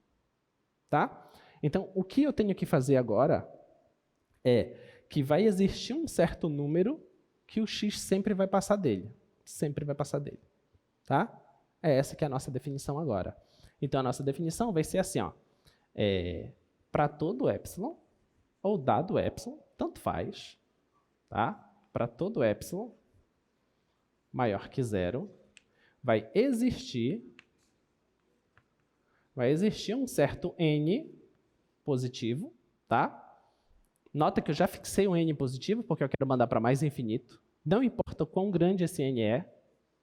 Tá? Então, o que eu tenho que fazer agora é que vai existir um certo número que o x sempre vai passar dele. Sempre vai passar dele. Tá? É essa que é a nossa definição agora. Então, a nossa definição vai ser assim, ó. Para todo epsilon, ou dado epsilon, tanto faz, tá? Para todo epsilon maior que 0, vai existir um certo n positivo, tá? Nota que eu já fixei um n positivo, porque eu quero mandar para mais infinito. Não importa o quão grande esse n é.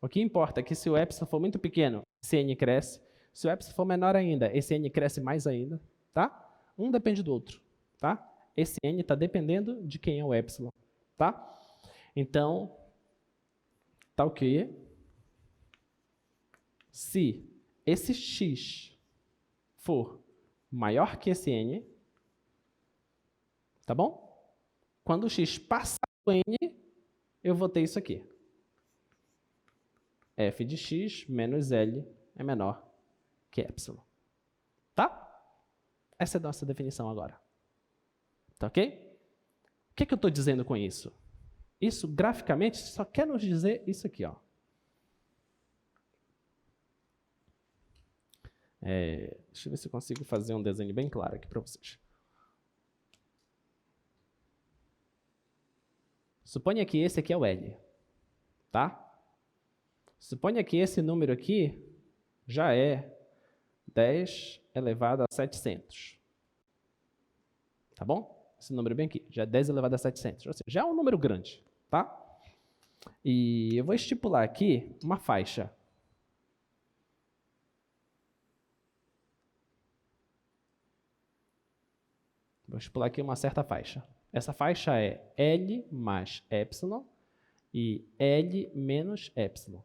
O que importa é que se o epsilon for muito pequeno, esse n cresce. Se o epsilon for menor ainda, esse n cresce mais ainda, tá? Um depende do outro, tá? Esse n está dependendo de quem é o epsilon, tá? Então, tá ok. Se esse x for maior que esse n, tá bom? Quando o x passar do n, eu vou ter isso aqui. F de x menos L é menor que epsilon. Tá? Essa é a nossa definição agora. Tá ok? O que eu estou dizendo com isso? Isso, graficamente, só quer nos dizer isso aqui, ó. Deixa eu ver se eu consigo fazer um desenho bem claro aqui para vocês. Suponha que esse aqui é o L, tá? Suponha que esse número aqui já é 10 elevado a 700. Tá bom? Esse número bem aqui, já é 10 elevado a 700. Ou seja, já é um número grande, tá? E eu vou estipular aqui uma faixa. Vou estipular aqui uma certa faixa. Essa faixa é L mais epsilon e L menos epsilon.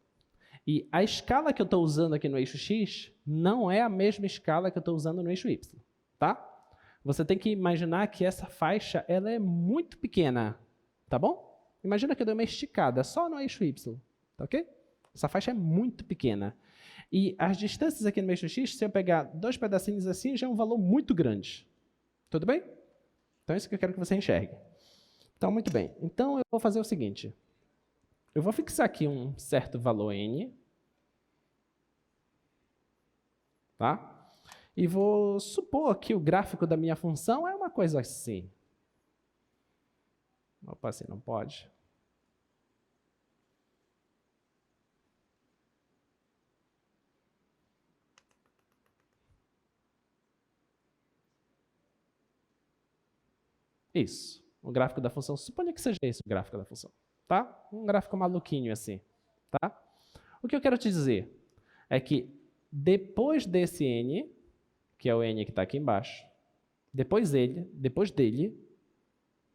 E a escala que eu estou usando aqui no eixo x não é a mesma escala que eu estou usando no eixo y, tá? Você tem que imaginar que essa faixa ela é muito pequena, tá bom? Imagina que eu dei uma esticada só no eixo y, tá ok? Essa faixa é muito pequena. E as distâncias aqui no eixo x, se eu pegar 2 pedacinhos assim, já é um valor muito grande. Tudo bem? Então, é isso que eu quero que você enxergue. Então, muito bem. Então, eu vou fazer o seguinte. Eu vou fixar aqui um certo valor n. Tá? E vou supor que o gráfico da minha função é uma coisa assim. Opa, assim não pode. Isso, o gráfico da função. Suponha que seja esse o gráfico da função, tá? Um gráfico maluquinho assim, tá? O que eu quero te dizer é que depois desse n, que é o n que está aqui embaixo, depois dele,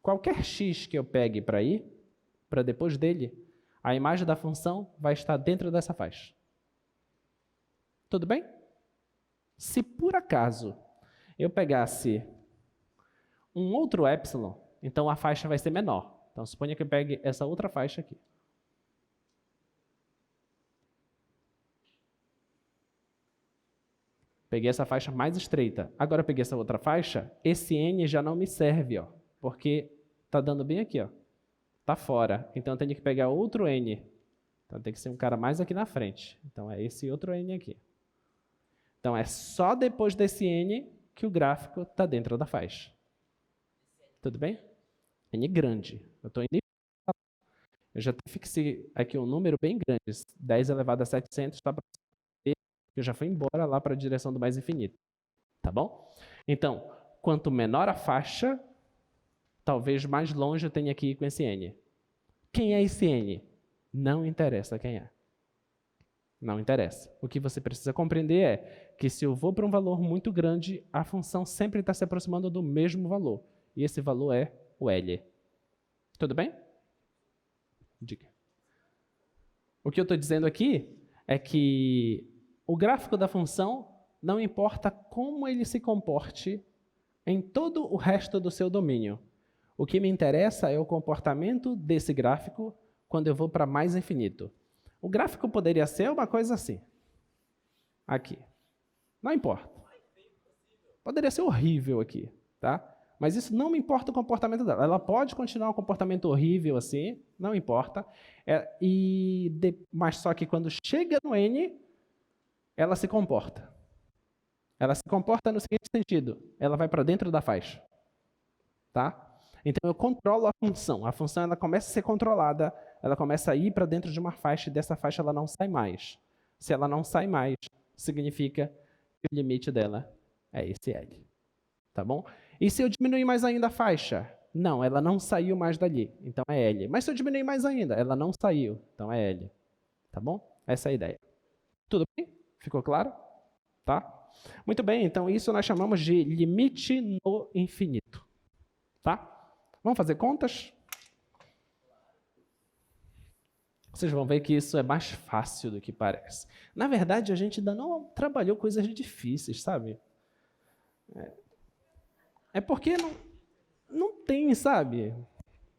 qualquer x que eu pegue para ir, para depois dele, a imagem da função vai estar dentro dessa faixa. Tudo bem? Se por acaso eu pegasse um outro epsilon, então a faixa vai ser menor. Então, suponha que eu pegue essa outra faixa aqui. Peguei essa faixa mais estreita. Agora eu peguei essa outra faixa, esse n já não me serve, ó, porque está dando bem aqui, ó. Está fora. Então eu tenho que pegar outro n. Então tem que ser um cara mais aqui na frente. Então é esse outro n aqui. Então é só depois desse n que o gráfico está dentro da faixa. Tudo bem? N grande. Eu já fixei aqui um número bem grande. 10 elevado a 700 está para eu já fui embora lá para a direção do mais infinito. Tá bom? Então, quanto menor a faixa, talvez mais longe eu tenha que ir com esse n. Quem é esse n? Não interessa quem é. Não interessa. O que você precisa compreender é que se eu vou para um valor muito grande, a função sempre está se aproximando do mesmo valor. E esse valor é o L. Tudo bem? Diga. O que eu estou dizendo aqui é que o gráfico da função não importa como ele se comporte em todo o resto do seu domínio. O que me interessa é o comportamento desse gráfico quando eu vou para mais infinito. O gráfico poderia ser uma coisa assim. Aqui. Não importa. Poderia ser horrível aqui, tá? Mas isso não me importa o comportamento dela. Ela pode continuar um comportamento horrível assim, não importa. Mas só que quando chega no n, ela se comporta. Ela se comporta no seguinte sentido. Ela vai para dentro da faixa. Tá? Então eu controlo a função. A função ela começa a ser controlada, ela começa a ir para dentro de uma faixa e dessa faixa ela não sai mais. Se ela não sai mais, significa que o limite dela é esse L. Tá bom? E se eu diminuir mais ainda a faixa? Não, ela não saiu mais dali, então é L. Mas se eu diminuir mais ainda, ela não saiu, então é L. Tá bom? Essa é a ideia. Tudo bem? Ficou claro? Tá? Muito bem, então isso nós chamamos de limite no infinito. Tá? Vamos fazer contas? Vocês vão ver que isso é mais fácil do que parece. Na verdade, a gente ainda não trabalhou coisas difíceis, sabe? É porque não tem, sabe?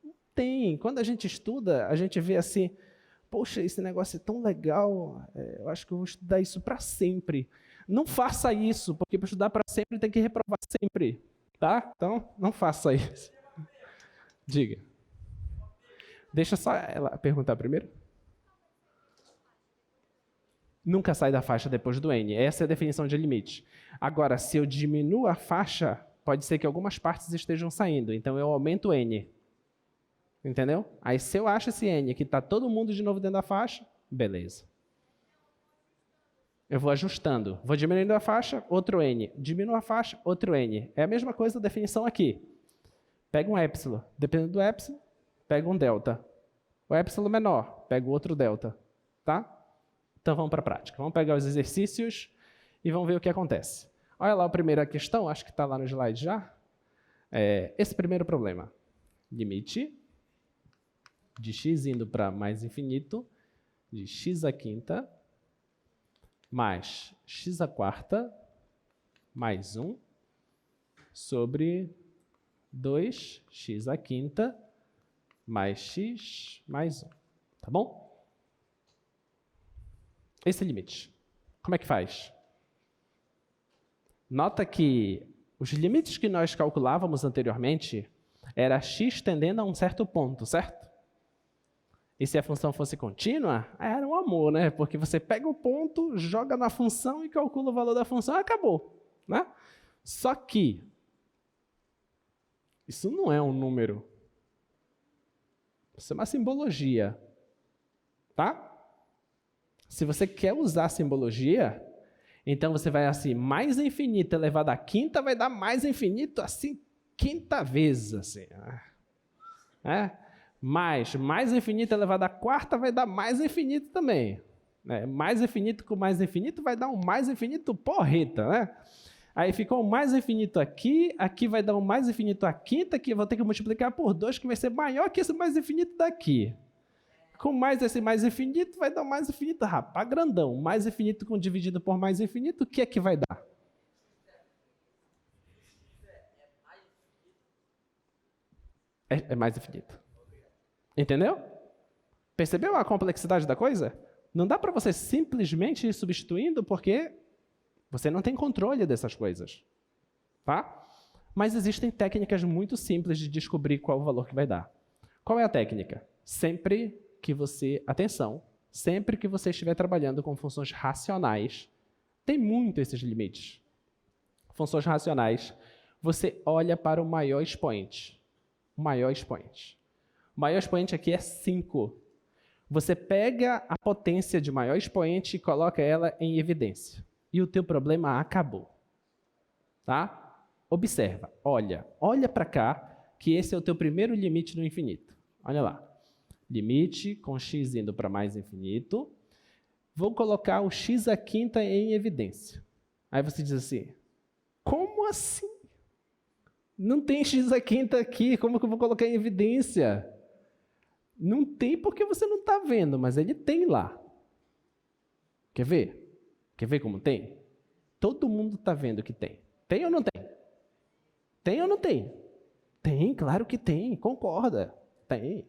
Não tem. Quando a gente estuda, a gente vê assim, poxa, esse negócio é tão legal, eu acho que eu vou estudar isso para sempre. Não faça isso, porque para estudar para sempre tem que reprovar sempre, tá? Então, não faça isso. Diga. Deixa só ela perguntar primeiro. Nunca sai da faixa depois do n. Essa é a definição de limite. Agora, se eu diminuo a faixa, pode ser que algumas partes estejam saindo. Então, eu aumento n. Entendeu? Aí, se eu acho esse n que está todo mundo de novo dentro da faixa, beleza. Eu vou ajustando. Vou diminuindo a faixa, outro n. Diminuo a faixa, outro n. É a mesma coisa da definição aqui. Pega um epsilon. Dependendo do epsilon, pega um delta. O epsilon menor, pega o outro delta. Tá? Então, vamos para a prática. Vamos pegar os exercícios e vamos ver o que acontece. Olha lá a primeira questão, acho que está lá no slide já. Esse primeiro problema. Limite de x indo para mais infinito, de x à quinta, mais x à quarta, mais 1, sobre 2x à quinta, mais x, mais 1. Tá bom? Esse é o limite. Como é que faz? Nota que os limites que nós calculávamos anteriormente era x tendendo a um certo ponto, certo? E se a função fosse contínua, era um amor, né? Porque você pega o ponto, joga na função e calcula o valor da função e acabou, né? Só que isso não é um número. Isso é uma simbologia, tá? Se você quer usar simbologia, então você vai assim, mais infinito elevado à quinta vai dar mais infinito assim, quinta vez, assim. Mais infinito elevado à quarta vai dar mais infinito também. Mais infinito com mais infinito vai dar um mais infinito porreta, né? Aí ficou um mais infinito aqui, aqui vai dar um mais infinito à quinta, que eu vou ter que multiplicar por 2, que vai ser maior que esse mais infinito daqui. Com mais esse mais infinito, vai dar um mais infinito, rapaz, grandão. Mais infinito dividido por mais infinito, o que é que vai dar? É mais infinito. Entendeu? Percebeu a complexidade da coisa? Não dá para você simplesmente ir substituindo, porque você não tem controle dessas coisas. Tá? Mas existem técnicas muito simples de descobrir qual o valor que vai dar. Qual é a técnica? Sempre que você estiver trabalhando com funções racionais, tem muito esses limites. Funções racionais, você olha para o maior expoente. O maior expoente. O maior expoente aqui é 5. Você pega a potência de maior expoente e coloca ela em evidência. E o teu problema acabou. Tá? Observa, olha para cá, que esse é o teu primeiro limite no infinito. Olha lá. Limite com x indo para mais infinito. Vou colocar o x à quinta em evidência. Aí você diz assim, como assim? Não tem x à quinta aqui, como que eu vou colocar em evidência? Não tem porque você não está vendo, mas ele tem lá. Quer ver? Quer ver como tem? Todo mundo está vendo que tem. Tem ou não tem? Tem ou não tem? Tem, claro que tem, concorda. Tem.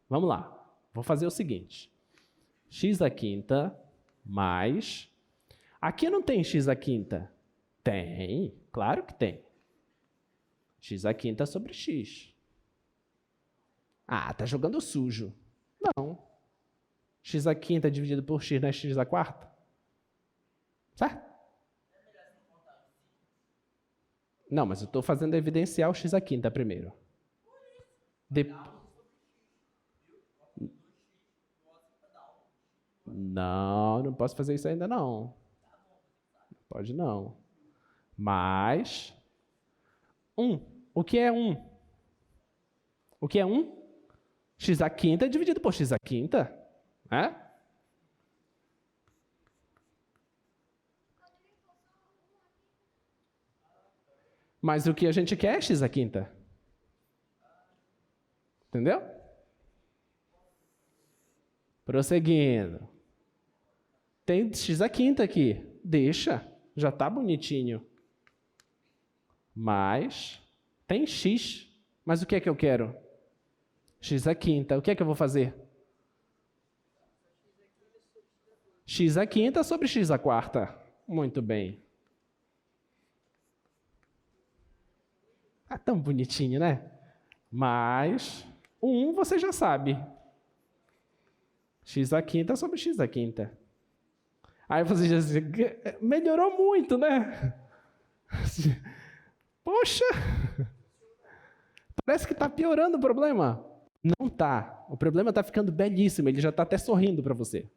Vamos lá, vou fazer o seguinte. X à quinta mais... Aqui não tem x à quinta? Tem, claro que tem. X à quinta sobre x. Ah, tá jogando sujo. Não. X à quinta dividido por x não é x à quarta? Certo? Não, mas eu estou fazendo evidenciar o x à quinta primeiro. Não posso fazer isso ainda não. Pode não. Mais 1. O que é 1? O que é 1? X à quinta dividido por x à quinta. Mas o que a gente quer é x à quinta. Entendeu? Prosseguindo. Tem x à quinta aqui. Deixa. Já está bonitinho. Mas tem x. Mas o que é que eu quero? X à quinta. O que é que eu vou fazer? X à quinta sobre x à quarta. Muito bem. Ah, tão bonitinho, né? Mas o 1 você já sabe. X à quinta sobre x à quinta. Aí você diz assim, melhorou muito, né? Poxa! Parece que está piorando o problema. Não está. O problema está ficando belíssimo. Ele já está até sorrindo para você.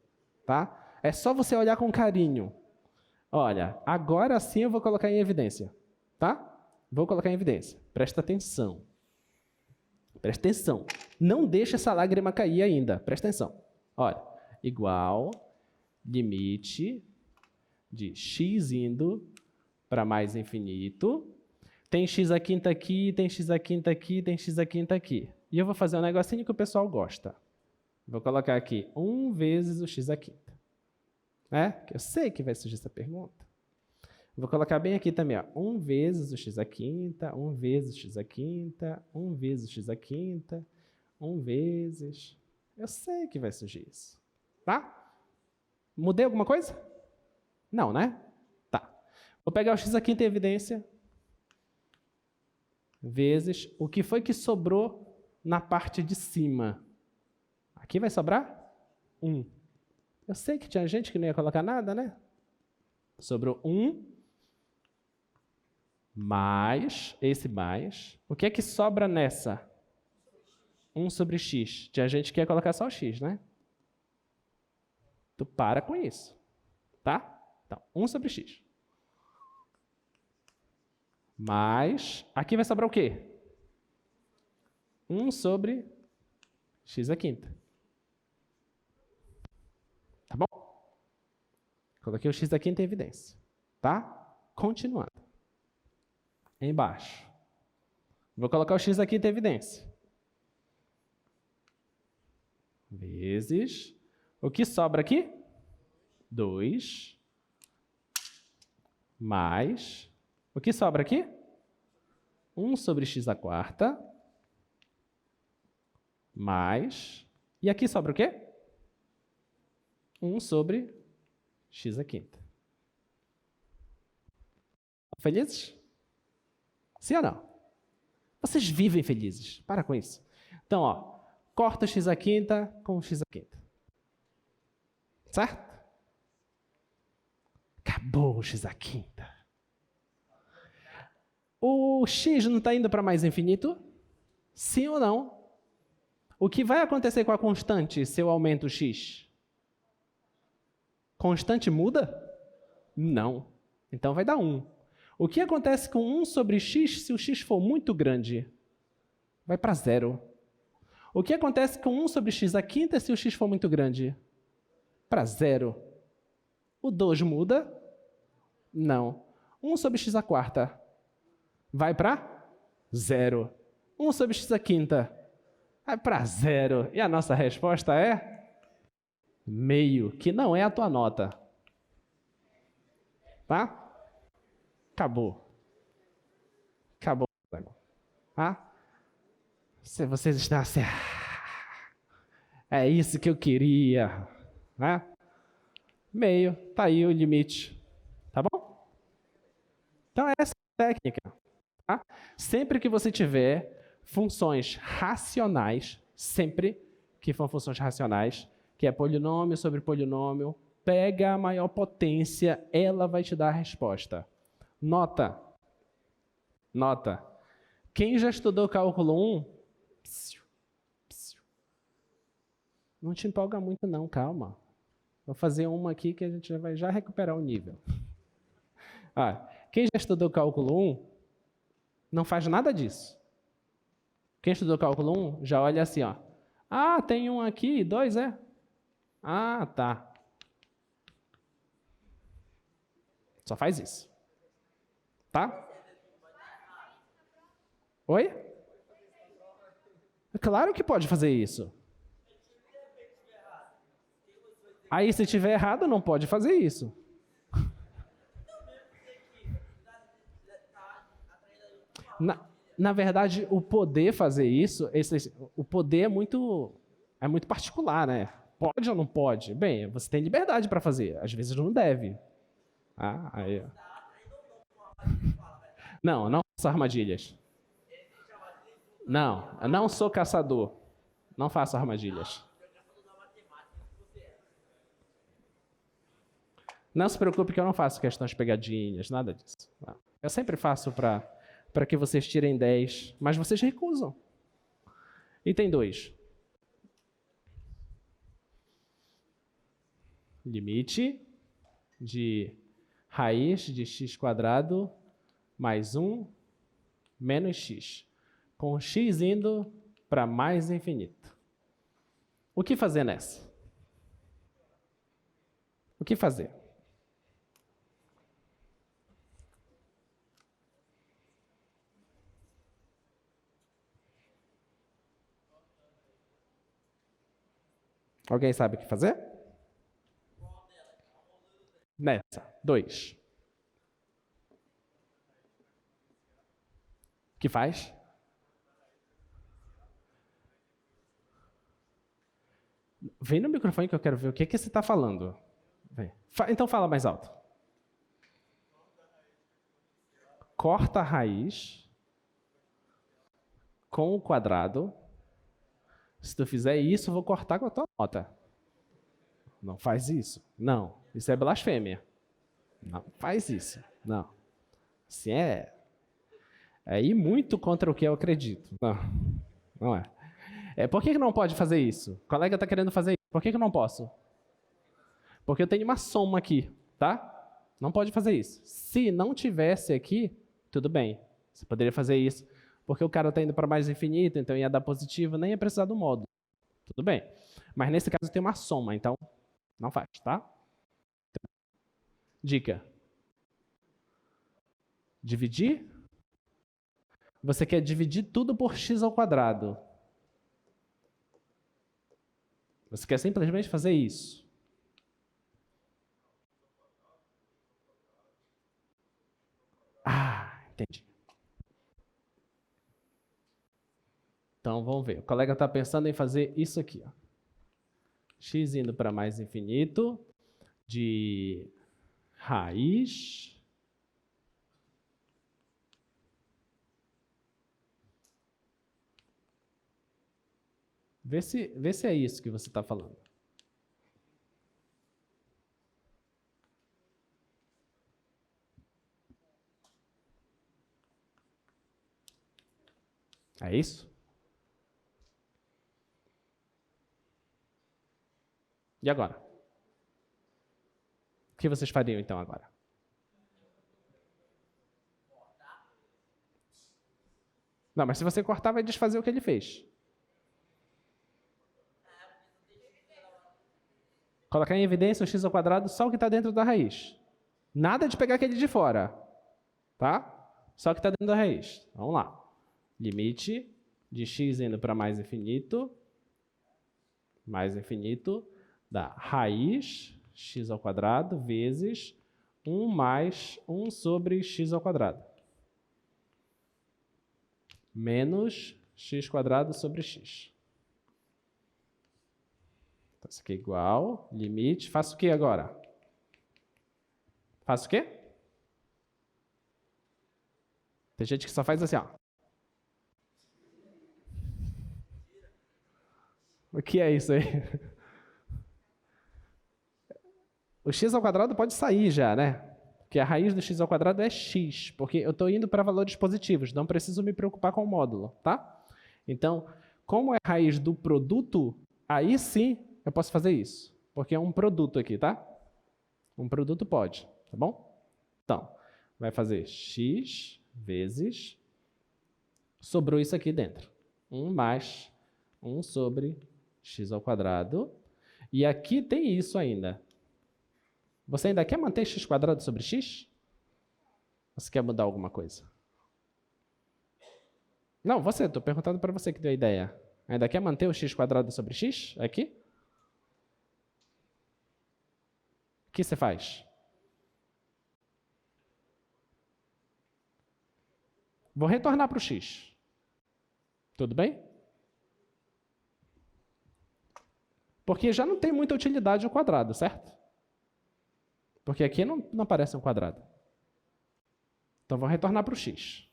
Tá? É só você olhar com carinho. Olha, agora sim eu vou colocar em evidência. Tá? Vou colocar em evidência. Presta atenção. Presta atenção. Não deixa essa lágrima cair ainda. Presta atenção. Olha, igual limite de x indo para mais infinito. Tem x à quinta aqui, tem x à quinta aqui, tem x à quinta aqui. E eu vou fazer um negocinho que o pessoal gosta. Vou colocar aqui 1 vezes o x à quinta. Que eu sei que vai surgir essa pergunta. Vou colocar bem aqui também, 1 vezes o x à quinta, 1 vezes o x à quinta, 1 vezes o x à quinta, 1 vezes... Eu sei que vai surgir isso. Tá? Mudei alguma coisa? Não, né? Tá. Vou pegar o x à quinta em evidência, vezes o que foi que sobrou na parte de cima. Aqui vai sobrar 1. Eu sei que tinha gente que não ia colocar nada, né? Sobrou 1 mais, esse mais. O que é que sobra nessa? 1 sobre x. Tinha gente que ia colocar só x, né? Tu para com isso. Tá? Então, 1 sobre x. mais... Aqui vai sobrar o quê? 1 sobre x à quinta. Tá bom? Coloquei o x à quinta em evidência. Tá? Continuando. Embaixo. Vou colocar o x à quinta em evidência. Vezes... O que sobra aqui? 2 mais... O que sobra aqui? 1 sobre x à quarta mais... E aqui sobra o quê? 1 sobre x à quinta. Felizes? Sim ou não? Vocês vivem felizes. Para com isso. Então, ó, corta o x à quinta com o x à quinta. Certo? Acabou o x à quinta. O x não está indo para mais infinito? Sim ou não? O que vai acontecer com a constante se eu aumento o x? Constante muda? Não. Então vai dar 1. O que acontece com 1 sobre x se o x for muito grande? Vai para 0. O que acontece com 1 sobre x à quinta se o x for muito grande? Para 0. O 2 muda? Não. 1 sobre x à quarta vai para 0. 1 sobre x à quinta vai para 0. E a nossa resposta é meio, que não é a tua nota. Tá? Acabou. Acabou. Tá? Se vocês estão assim... É isso que eu queria. Né? Meio. Tá aí o limite. Tá bom? Então, essa é a técnica. Tá? Sempre que você tiver funções racionais, sempre que for funções racionais, que é polinômio sobre polinômio, pega a maior potência, ela vai te dar a resposta. Nota. Nota. Quem já estudou cálculo 1, não te empolga muito não, calma. Vou fazer uma aqui que a gente vai já recuperar o nível. Quem já estudou cálculo 1, não faz nada disso. Quem estudou cálculo 1, já olha assim, ó. Ah, tem um aqui, 2, é? Ah, tá. Só faz isso. Tá? Oi? Claro que pode fazer isso. Aí, se tiver errado, não pode fazer isso. Na verdade, o poder fazer isso, o poder é muito particular, né? Pode ou não pode? Bem, você tem liberdade para fazer. Às vezes não deve. Aí. Não faço armadilhas. Não, eu não sou caçador. Não faço armadilhas. Não se preocupe que eu não faço questões pegadinhas, nada disso. Não. Eu sempre faço para que vocês tirem 10, mas vocês recusam. Item 2. Limite de raiz de x² mais 1 menos x, com x indo para mais infinito. O que fazer nessa? O que fazer? Alguém sabe o que fazer? Nessa. 2. O que faz? Vem no microfone que eu quero ver o que você está falando. Vem. Então fala mais alto. Corta a raiz com o quadrado. Se tu fizer isso, eu vou cortar com a tua nota. Não faz isso. Não. Isso é blasfêmia. Não faz isso. Não. Assim é ir muito contra o que eu acredito. Não. Não é. Por que não pode fazer isso? O colega está querendo fazer isso. Por que eu não posso? Porque eu tenho uma soma aqui, tá? Não pode fazer isso. Se não tivesse aqui, Tudo bem, você poderia fazer isso, porque o cara está indo para mais infinito, então ia dar positivo, nem ia precisar do módulo. Tudo bem. Mas nesse caso tem uma soma, então não faz, tá? Dica. Dividir? Você quer dividir tudo por x ao quadrado. Você quer simplesmente fazer isso. Ah, entendi. Então, vamos ver. O colega está pensando em fazer isso aqui. Ó. X indo para mais infinito de raiz. Vê se é isso que você está falando. É isso? E agora? O que vocês fariam então agora? Não, mas se você cortar, vai desfazer o que ele fez. Colocar em evidência o x ao quadrado só o que está dentro da raiz. Nada de pegar aquele de fora. Tá? Só o que está dentro da raiz. Vamos lá. Limite de x indo para mais infinito da raiz x ao quadrado vezes 1 mais 1 sobre x ao quadrado. Menos x quadrado sobre x. Então, isso aqui é igual, limite, faço o que agora? Faço o quê? Tem gente que só faz assim, ó. O que é isso aí? O x ao quadrado pode sair já, né? Porque a raiz do x ao quadrado é x, porque eu estou indo para valores positivos, não preciso me preocupar com o módulo, tá? Então, como é raiz do produto, aí sim eu posso fazer isso, porque é um produto aqui, tá? Um produto pode, tá bom? Então, vai fazer x vezes, sobrou isso aqui dentro, 1 mais 1 sobre x ao quadrado, e aqui tem isso ainda. Você ainda quer manter x quadrado sobre x? Você quer mudar alguma coisa? Não, você, estou perguntando para você que deu a ideia. Ainda quer manter o x quadrado sobre x aqui? O que você faz? Vou retornar para o x. Tudo bem? Porque já não tem muita utilidade o quadrado, certo? Porque aqui não aparece um quadrado. Então, vou retornar para o x.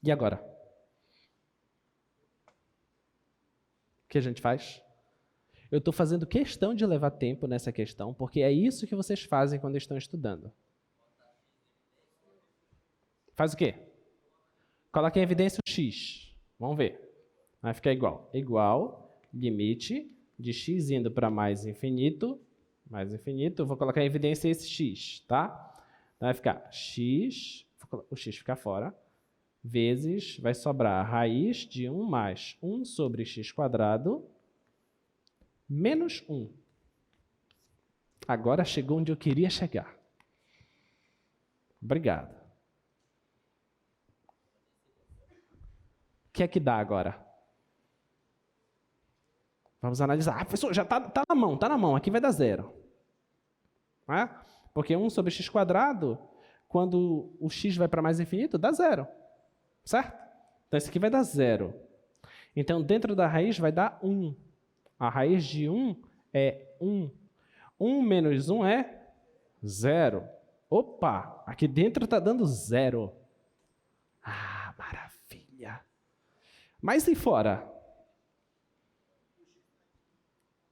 E agora? O que a gente faz? Eu estou fazendo questão de levar tempo nessa questão, porque é isso que vocês fazem quando estão estudando. Faz o quê? Coloca em evidência o x. Vamos ver. Vai ficar igual. Igual, limite de x indo para mais infinito, eu vou colocar em evidência esse x, tá? Então vai ficar x, o x fica fora, vezes, vai sobrar a raiz de 1 mais 1 sobre x quadrado, menos 1. Agora chegou onde eu queria chegar. Obrigado. O que é que dá agora? Vamos analisar. Ah, professor, já está na mão, aqui vai dar zero. É? Porque 1 sobre x quadrado, quando o x vai para mais infinito, dá zero. Certo? Então, esse aqui vai dar zero. Então, dentro da raiz vai dar 1. A raiz de 1 é 1. 1 menos 1 é 0. Opa, aqui dentro está dando 0. Ah, maravilha. Mas e fora?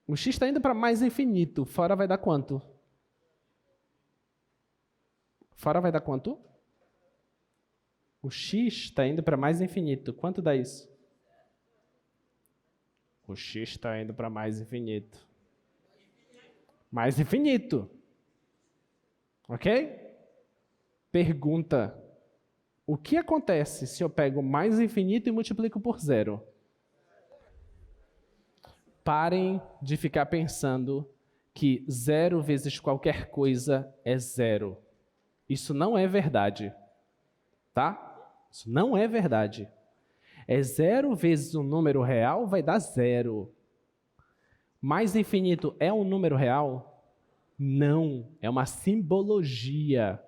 O x está indo para mais infinito. Fora vai dar quanto? Fora vai dar quanto? O x está indo para mais infinito. Quanto dá isso? O x está indo para mais infinito. Mais infinito. Ok? Pergunta: o que acontece se eu pego mais infinito e multiplico por zero? Parem de ficar pensando que zero vezes qualquer coisa é zero. Isso não é verdade. Tá? Isso não é verdade. É zero vezes um número real vai dar zero. Mais infinito é um número real? Não. É uma simbologia.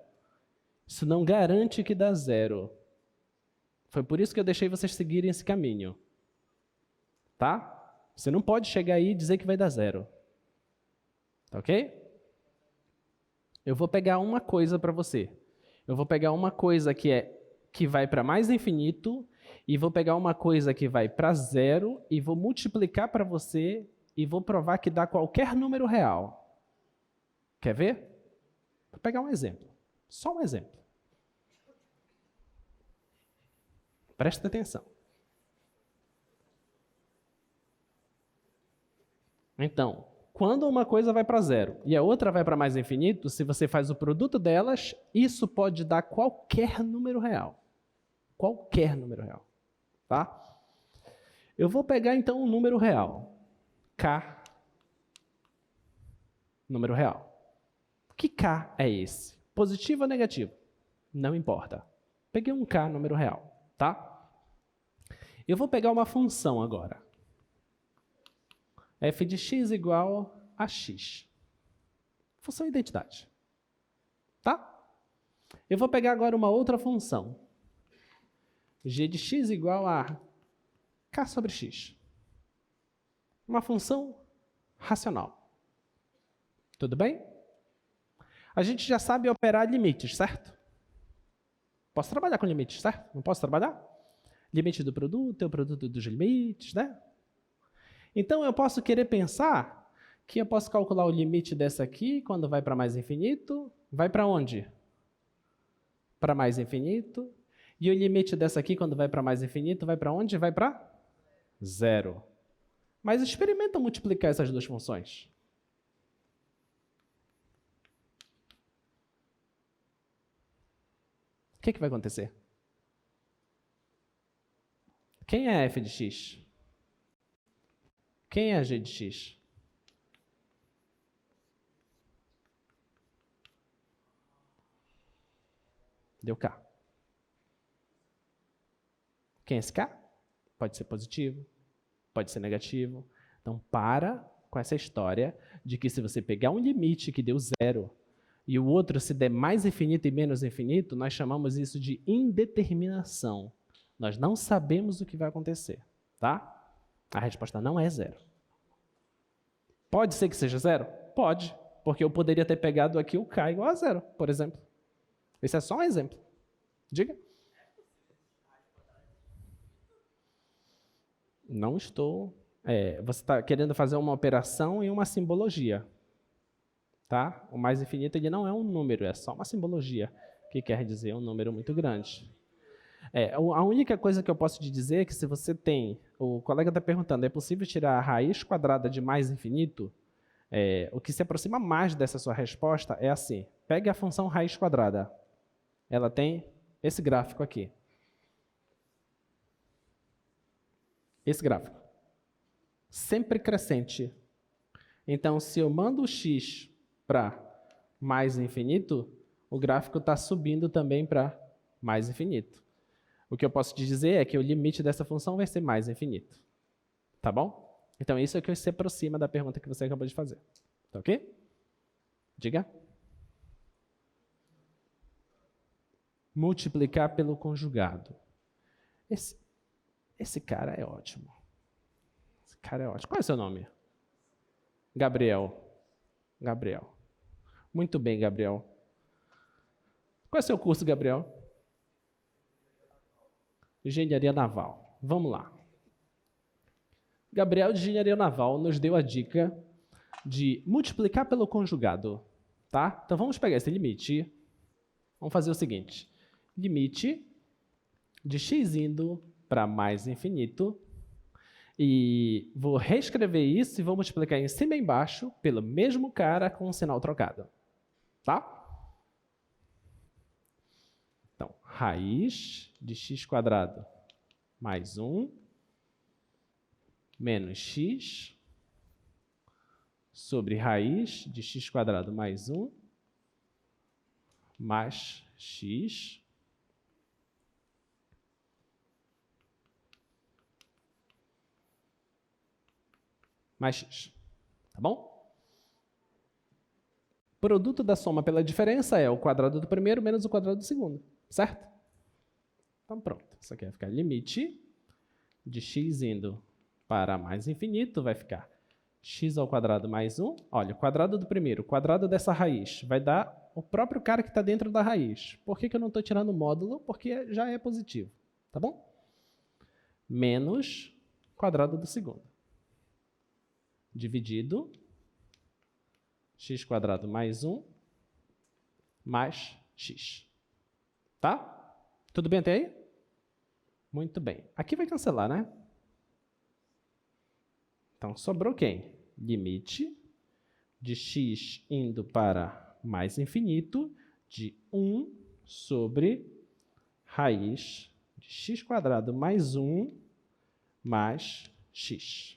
Isso não garante que dá zero. Foi por isso que eu deixei vocês seguirem esse caminho. Tá? Você não pode chegar aí e dizer que vai dar zero. Tá ok? Eu vou pegar uma coisa para você. Eu vou pegar uma coisa que vai para mais infinito e vou pegar uma coisa que vai para zero e vou multiplicar para você e vou provar que dá qualquer número real. Quer ver? Vou pegar um exemplo. Só um exemplo. Presta atenção. Então, quando uma coisa vai para zero e a outra vai para mais infinito, se você faz o produto delas, isso pode dar qualquer número real. Qualquer número real. Tá? Eu vou pegar então um número real. K. Número real. Que K é esse? Positivo ou negativo? Não importa. Peguei um K, número real. Tá? Eu vou pegar uma função agora. F de x igual a x. Função identidade. Tá? Eu vou pegar agora uma outra função. G de x igual a k sobre x. Uma função racional. Tudo bem? A gente já sabe operar limites, certo? Posso trabalhar com limites, certo? Não posso trabalhar? Limite do produto é o produto dos limites, né? Então, eu posso querer pensar que eu posso calcular o limite dessa aqui, quando vai para mais infinito, vai para onde? Para mais infinito. E o limite dessa aqui, quando vai para mais infinito, vai para onde? Vai para zero. Mas experimenta multiplicar essas duas funções. O que vai acontecer? Quem é f de x? Quem é g de x? Deu k. Quem é esse k? Pode ser positivo, pode ser negativo. Então, para com essa história de que se você pegar um limite que deu zero e o outro se der mais infinito e menos infinito, nós chamamos isso de indeterminação. Nós não sabemos o que vai acontecer, tá? A resposta não é zero. Pode ser que seja zero? Pode, porque eu poderia ter pegado aqui o k igual a zero, por exemplo. Esse é só um exemplo. Diga. Não estou... você está querendo fazer uma operação e uma simbologia. Tá? O mais infinito ele não é um número, é só uma simbologia, que quer dizer um número muito grande. A única coisa que eu posso te dizer é que se você tem... O colega está perguntando, é possível tirar a raiz quadrada de mais infinito? O que se aproxima mais dessa sua resposta é assim. Pegue a função raiz quadrada. Ela tem esse gráfico aqui. Esse gráfico. Sempre crescente. Então, se eu mando o x para mais infinito, o gráfico está subindo também para mais infinito. O que eu posso te dizer é que o limite dessa função vai ser mais infinito. Tá bom? Então, isso é o que se aproxima da pergunta que você acabou de fazer. Tá ok? Diga. Multiplicar pelo conjugado. Esse cara é ótimo. Esse cara é ótimo. Qual é o seu nome? Gabriel. Gabriel. Muito bem, Gabriel. Qual é o seu curso, Gabriel? Engenharia Naval. Vamos lá. Gabriel de Engenharia Naval nos deu a dica de multiplicar pelo conjugado. Tá? Então vamos pegar esse limite. Vamos fazer o seguinte. Limite de x indo para mais infinito. E vou reescrever isso e vou multiplicar em cima e embaixo pelo mesmo cara com um sinal trocado. Tá? raiz de x² mais 1 menos x sobre raiz de x² mais 1 mais x mais x. Tá bom? Produto da soma pela diferença é o quadrado do primeiro menos o quadrado do segundo, certo? Então pronto, isso aqui vai ficar limite de x indo para mais infinito, vai ficar x² mais 1. Olha, o quadrado do primeiro, o quadrado dessa raiz, vai dar o próprio cara que está dentro da raiz. Por que eu não estou tirando o módulo? Porque já é positivo, tá bom? Menos quadrado do segundo. Dividido x² mais 1 mais x. Tá? Tudo bem até aí? Muito bem. Aqui vai cancelar, né? Então, sobrou quem? Limite de x indo para mais infinito de 1 sobre raiz de x² mais 1 mais x.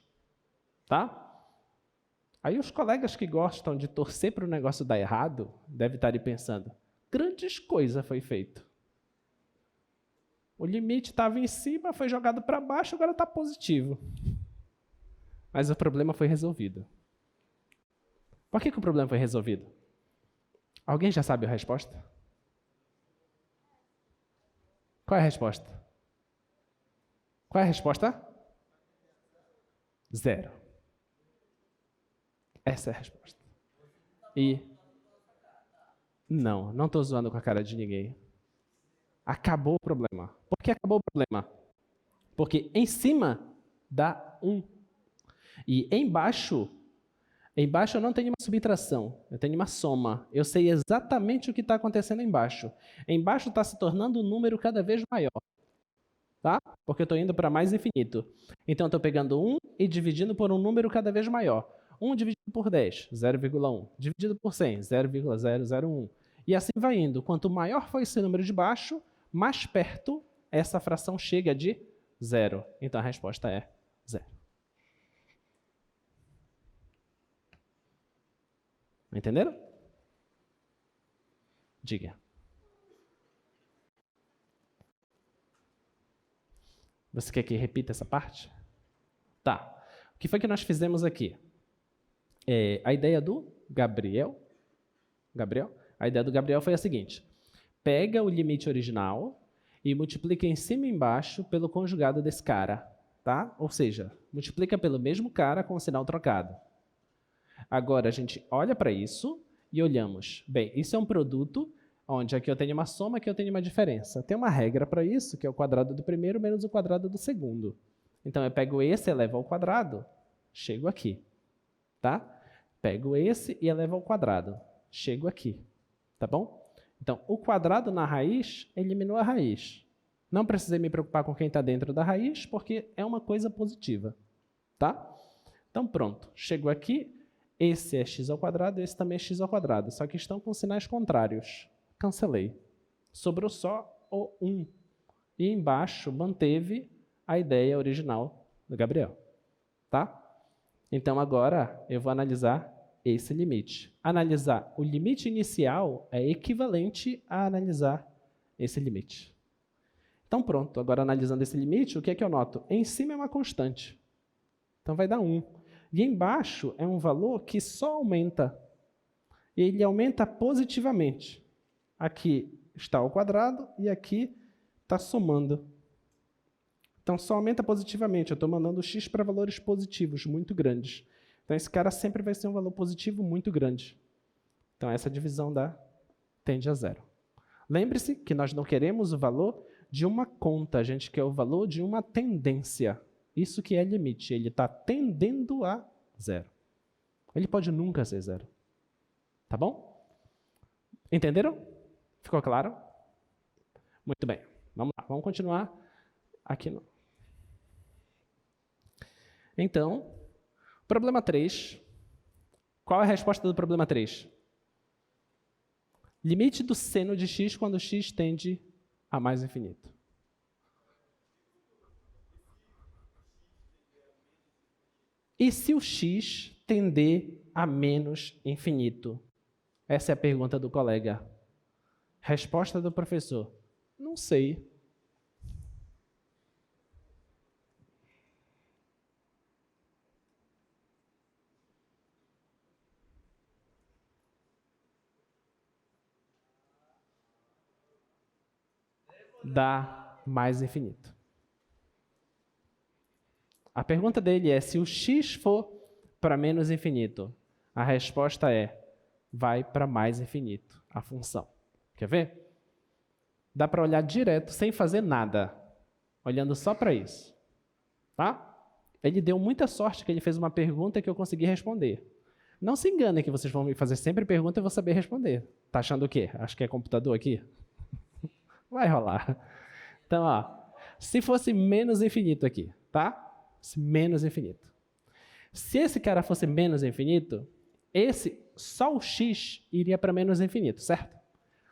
Tá? Aí os colegas que gostam de torcer para o negócio dar errado, devem estar ali pensando, grandes coisas foi feito. O limite estava em cima, foi jogado para baixo, agora está positivo. Mas o problema foi resolvido. Por que o problema foi resolvido? Alguém já sabe a resposta? Qual é a resposta? Qual é a resposta? 0. Essa é a resposta. E não estou zoando com a cara de ninguém. Acabou o problema. Por que acabou o problema? Porque em cima dá 1. E embaixo eu não tenho uma subtração, eu tenho uma soma. Eu sei exatamente o que está acontecendo embaixo. Embaixo está se tornando um número cada vez maior. Tá? Porque eu estou indo para mais infinito. Então, eu estou pegando 1 e dividindo por um número cada vez maior. 1 dividido por 10, 0,1. Dividido por 100, 0,001. E assim vai indo. Quanto maior for esse número de baixo, mais perto essa fração chega de 0. Então, a resposta é 0. Entenderam? Diga. Você quer que repita essa parte? Tá. O que foi que nós fizemos aqui? A ideia do Gabriel, a ideia do Gabriel foi a seguinte. Pega o limite original e multiplica em cima e embaixo pelo conjugado desse cara. Tá? Ou seja, multiplica pelo mesmo cara com o sinal trocado. Agora, a gente olha para isso e olhamos. Bem, isso é um produto onde aqui eu tenho uma soma, aqui eu tenho uma diferença. Tem uma regra para isso, que é o quadrado do primeiro menos o quadrado do segundo. Então, eu pego esse e elevo ao quadrado, chego aqui. Tá? Pego esse e elevo ao quadrado, chego aqui. Tá bom? Então, o quadrado na raiz eliminou a raiz. Não precisei me preocupar com quem está dentro da raiz, porque é uma coisa positiva. Tá? Então, pronto. Chego aqui. Esse é x², esse também é x², só que estão com sinais contrários. Cancelei. Sobrou só o 1. E embaixo manteve a ideia original do Gabriel. Tá? Então, agora eu vou analisar esse limite. Analisar o limite inicial é equivalente a analisar esse limite. Então, pronto. Agora, analisando esse limite, o que é que eu noto? Em cima é uma constante. Então, vai dar 1. E embaixo é um valor que só aumenta. Ele aumenta positivamente. Aqui está ao quadrado e aqui está somando. Então, só aumenta positivamente. Eu estou mandando x para valores positivos muito grandes. Então, esse cara sempre vai ser um valor positivo muito grande. Então, essa divisão tende a 0. Lembre-se que nós não queremos o valor de uma conta, a gente quer o valor de uma tendência. Isso que é limite, ele está tendendo a 0. Ele pode nunca ser 0. Tá bom? Entenderam? Ficou claro? Muito bem. Vamos lá, vamos continuar aqui. Então, problema 3. Qual é a resposta do problema 3? Limite do seno de x quando x tende a mais infinito. E se o x tender a menos infinito? Essa é a pergunta do colega. Resposta do professor: não sei. Dá mais infinito. A pergunta dele é: se o x for para menos infinito, a resposta é: vai para mais infinito, a função. Quer ver? Dá para olhar direto, sem fazer nada, olhando só para isso. Tá? Ele deu muita sorte que ele fez uma pergunta que eu consegui responder. Não se engane que vocês vão me fazer sempre pergunta e eu vou saber responder. Tá achando o quê? Acho que é computador aqui? Vai rolar. Então, ó, se fosse menos infinito aqui, tá? Menos infinito. Se esse cara fosse menos infinito, só o x iria para menos infinito, certo?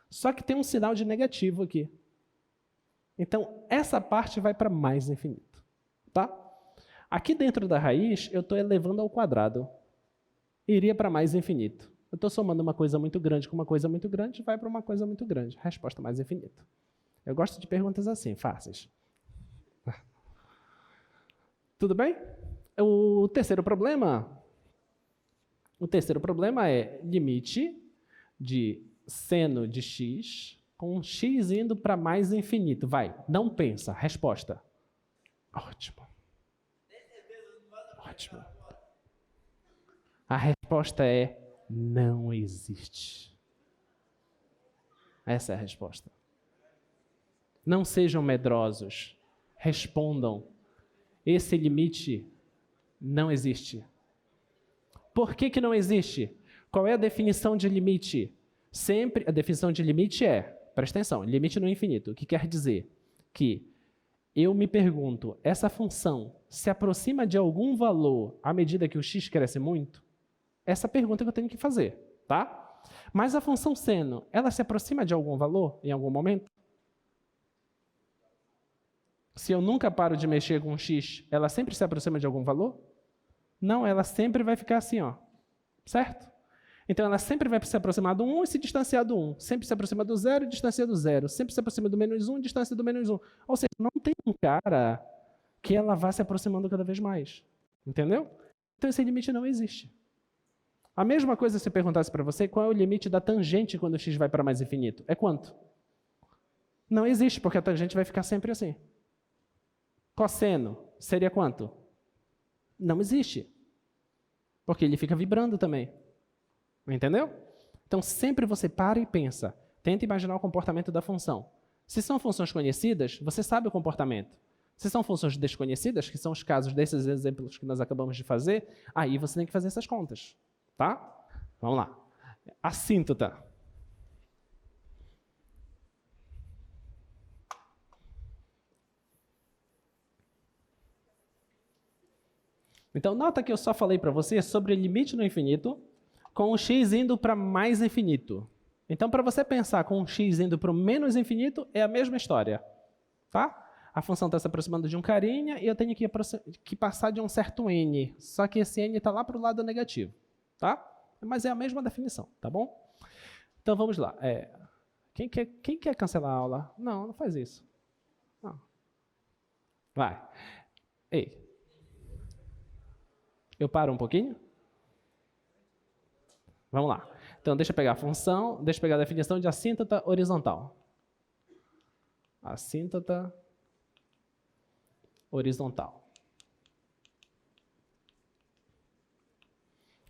Só que tem um sinal de negativo aqui. Então, essa parte vai para mais infinito, tá? Aqui dentro da raiz, eu estou elevando ao quadrado. Iria para mais infinito. Eu estou somando uma coisa muito grande com uma coisa muito grande, vai para uma coisa muito grande. Resposta mais infinito. Eu gosto de perguntas assim, fáceis. Tudo bem? O terceiro problema é limite de seno de x com x indo para mais infinito. Vai, não pensa. Resposta. Ótimo. Ótimo. A resposta é: não existe. Essa é a resposta. Não sejam medrosos. Respondam. Esse limite não existe. Por que não existe? Qual é a definição de limite? Sempre a definição de limite é, presta atenção, limite no infinito. O que quer dizer? Que eu me pergunto, essa função se aproxima de algum valor à medida que o x cresce muito? Essa pergunta que eu tenho que fazer, tá? Mas a função seno, ela se aproxima de algum valor em algum momento? Se eu nunca paro de mexer com x, ela sempre se aproxima de algum valor? Não, ela sempre vai ficar assim, ó. Certo? Então ela sempre vai se aproximar do 1 e se distanciar do 1. Sempre se aproxima do 0 e distancia do 0. Sempre se aproxima do menos 1 e distancia do menos 1. Ou seja, não tem um cara que ela vá se aproximando cada vez mais. Entendeu? Então esse limite não existe. A mesma coisa se eu perguntasse para você qual é o limite da tangente quando o x vai para mais infinito. É quanto? Não existe, porque a tangente vai ficar sempre assim. Cosseno seria quanto? Não existe. Porque ele fica vibrando também. Entendeu? Então sempre você para e pensa. Tenta imaginar o comportamento da função. Se são funções conhecidas, você sabe o comportamento. Se são funções desconhecidas, que são os casos desses exemplos que nós acabamos de fazer, aí você tem que fazer essas contas. Tá? Vamos lá. Assíntota. Então, nota que eu só falei para você sobre limite no infinito com o x indo para mais infinito. Então, para você pensar com o x indo para o menos infinito, é a mesma história. Tá? A função está se aproximando de um carinha e eu tenho que passar de um certo n. Só que esse n está lá para o lado negativo. Tá? Mas é a mesma definição, tá bom? Então, vamos lá. Quem quer cancelar a aula? Não, não faz isso. Não. Vai. Ei. Eu paro um pouquinho? Vamos lá. Então, deixa eu pegar a função, deixa eu pegar a definição de assíntota horizontal. Assíntota horizontal.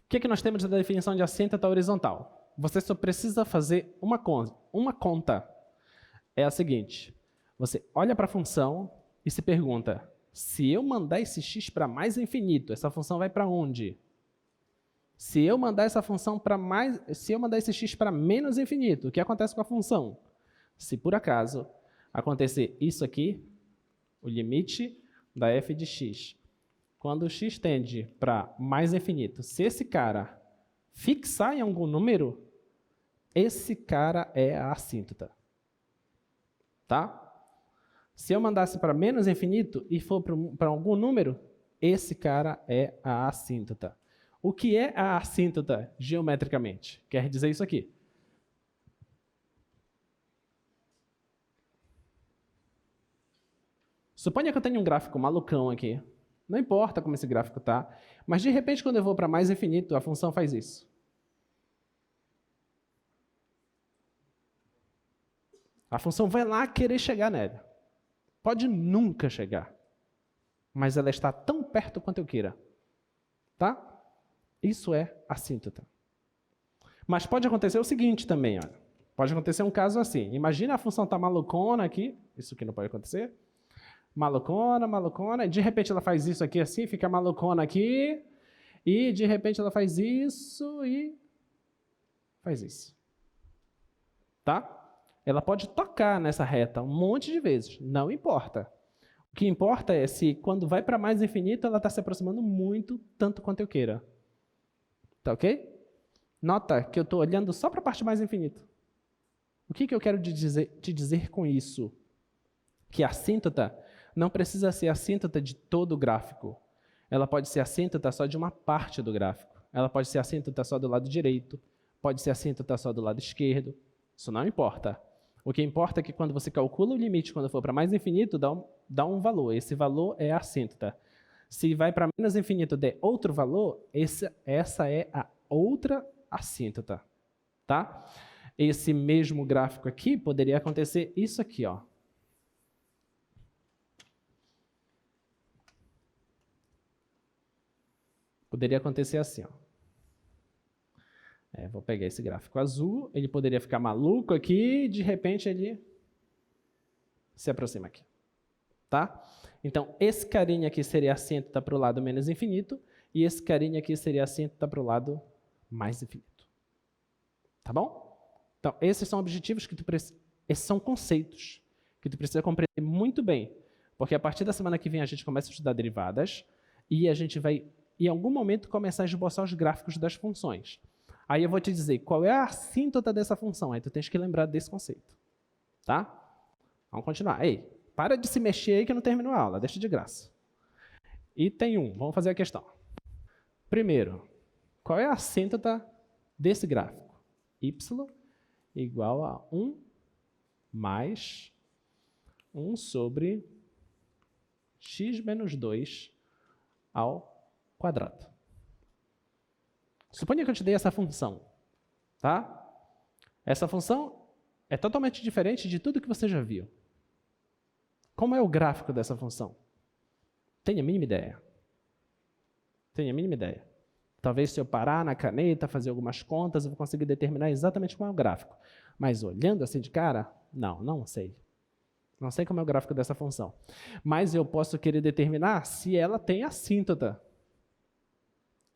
O que nós temos na definição de assíntota horizontal? Você só precisa fazer uma conta. É a seguinte. Você olha para a função e se pergunta: se eu mandar esse x para mais infinito, essa função vai para onde? Se eu mandar essa função para mais, se eu mandar esse x para menos infinito, o que acontece com a função? Se por acaso acontecer isso aqui, o limite da f de x, quando o x tende para mais infinito, se esse cara fixar em algum número, esse cara é a assíntota. Tá? Se eu mandasse para menos infinito e for para algum número, esse cara é a assíntota. O que é a assíntota geometricamente? Quer dizer isso aqui. Suponha que eu tenho um gráfico malucão aqui. Não importa como esse gráfico está, mas de repente quando eu vou para mais infinito, a função faz isso. A função vai lá querer chegar nela. Pode nunca chegar, mas ela está tão perto quanto eu queira. Tá? Isso é assíntota. Mas pode acontecer o seguinte também, olha. Pode acontecer um caso assim. Imagina a função está malucona aqui. Isso aqui não pode acontecer. Malucona, malucona. De repente ela faz isso aqui assim, fica malucona aqui. E de repente ela faz isso e faz isso. Tá? Ela pode tocar nessa reta um monte de vezes. Não importa. O que importa é se quando vai para mais infinito, ela está se aproximando muito, tanto quanto eu queira. Tá ok? Nota que eu estou olhando só para a parte mais infinita. O que eu quero te dizer com isso? Que a assíntota não precisa ser assíntota de todo o gráfico. Ela pode ser assíntota só de uma parte do gráfico. Ela pode ser assíntota só do lado direito. Pode ser assíntota só do lado esquerdo. Isso não importa. O que importa é que quando você calcula o limite, quando for para mais infinito, dá um valor. Esse valor é a assíntota. Se vai para menos infinito der outro valor, essa é a outra assíntota. Tá? Esse mesmo gráfico aqui poderia acontecer isso aqui, ó. Poderia acontecer assim, ó. Vou pegar esse gráfico azul, ele poderia ficar maluco aqui, e de repente ele se aproxima aqui. Tá? Então, esse carinha aqui seria assíntota para o lado menos infinito, e esse carinha aqui seria assíntota para o lado mais infinito. Tá bom? Então, esses são objetivos que esses são conceitos que tu precisa compreender muito bem, porque a partir da semana que vem a gente começa a estudar derivadas, e a gente vai, em algum momento, começar a esboçar os gráficos das funções. Aí eu vou te dizer qual é a assíntota dessa função, aí tu tens que lembrar desse conceito. Tá? Vamos continuar. Ei, para de se mexer aí que não terminou a aula, deixa de graça. Item 1, vamos fazer a questão. Primeiro, qual é a assíntota desse gráfico? Y igual a 1 mais 1 sobre x menos 2 ao quadrado. Suponha que eu te dei essa função. Tá? Essa função é totalmente diferente de tudo que você já viu. Como é o gráfico dessa função? Tenha a mínima ideia. Tenha a mínima ideia. Talvez se eu parar na caneta, fazer algumas contas, eu vou conseguir determinar exatamente como é o gráfico. Mas olhando assim de cara, não sei. Não sei como é o gráfico dessa função. Mas eu posso querer determinar se ela tem assíntota.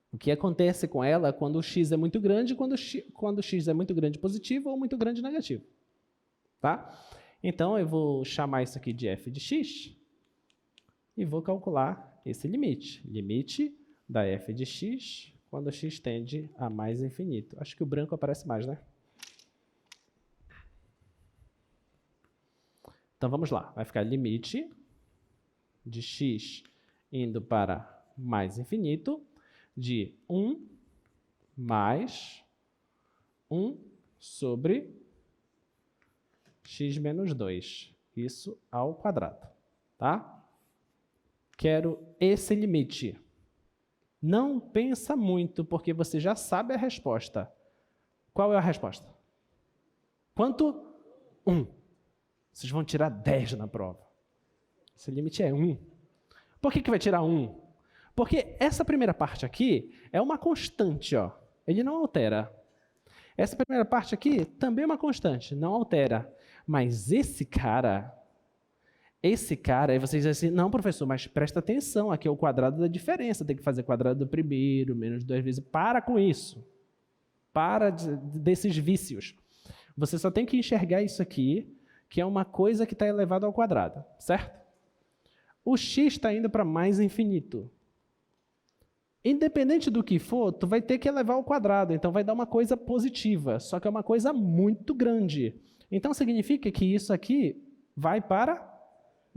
O que acontece com ela quando o x é muito grande, quando o x é muito grande positivo ou muito grande negativo. Tá? Então, eu vou chamar isso aqui de f de x e vou calcular esse limite. Limite da f de x quando x tende a mais infinito. Acho que o branco aparece mais, né? Então, vamos lá. Vai ficar limite de x indo para mais infinito de 1 mais 1 sobre x menos 2. Isso ao quadrado. Tá? Quero esse limite. Não pensa muito, porque você já sabe a resposta. Qual é a resposta? Quanto? 1. Vocês vão tirar 10 na prova. Esse limite é 1. Por que vai tirar 1? Porque essa primeira parte aqui é uma constante, ó. Ele não altera. Essa primeira parte aqui também é uma constante, não altera. Mas esse cara, aí vocês dizem assim, não, professor, mas presta atenção, aqui é o quadrado da diferença, tem que fazer quadrado do primeiro, menos 2 vezes. Para com isso. Para desses vícios. Você só tem que enxergar isso aqui, que é uma coisa que está elevada ao quadrado, certo? O x está indo para mais infinito. Independente do que for, tu vai ter que elevar ao quadrado, então vai dar uma coisa positiva, só que é uma coisa muito grande. Então significa que isso aqui vai para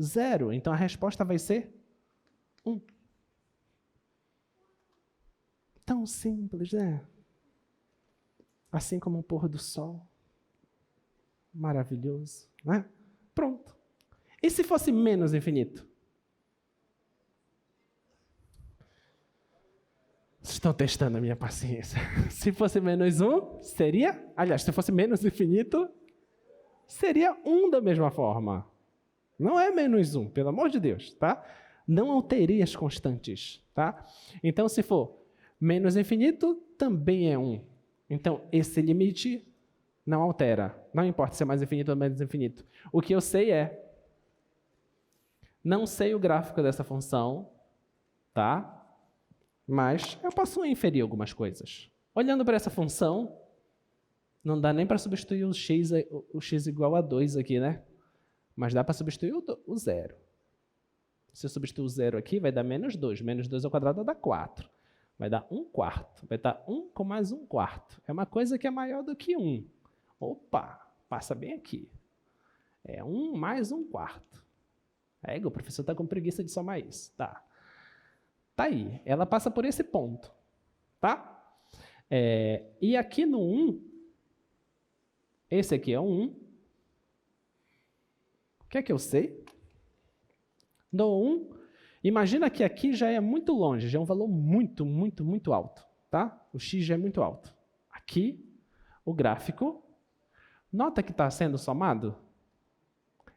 0. Então, a resposta vai ser 1. Tão simples, né? Assim como o pôr do sol. Maravilhoso, né? Pronto. E se fosse menos infinito? Vocês estão testando a minha paciência. Se fosse menos 1, seria... Aliás, se fosse menos infinito, seria 1 da mesma forma. Não é menos 1, pelo amor de Deus, tá? Não alterei as constantes, tá? Então, se for menos infinito, também é 1. Então, esse limite não altera. Não importa se é mais infinito ou menos infinito. O que eu sei é... Não sei o gráfico dessa função, tá? Mas eu posso inferir algumas coisas. Olhando para essa função, não dá nem para substituir o x igual a 2 aqui, né? Mas dá para substituir o 0. Se eu substituir o 0 aqui, vai dar menos 2. Menos 2 ao quadrado dá 4. Vai dar 1/4. Vai dar 1 com mais 1/4. É uma coisa que é maior do que 1. Opa, passa bem aqui. É 1 mais 1/4. O professor está com preguiça de somar isso. Tá. Tá aí. Ela passa por esse ponto. Tá? E aqui no 1, esse aqui é o 1. O que é que eu sei? No 1, imagina que aqui já é muito longe, já é um valor muito, muito, muito alto. Tá? O x já é muito alto. Aqui, o gráfico, nota que está sendo somado?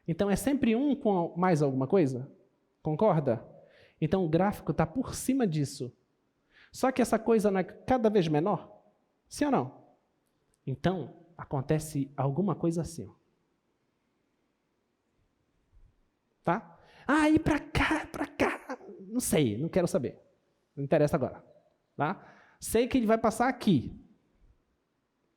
Então, é sempre 1 com mais alguma coisa? Concorda? Então, o gráfico está por cima disso. Só que essa coisa não é cada vez menor? Sim ou não? Então, acontece alguma coisa assim. Ó. Tá? E para cá, para cá. Não sei, não quero saber. Não interessa agora. Tá? Sei que ele vai passar aqui.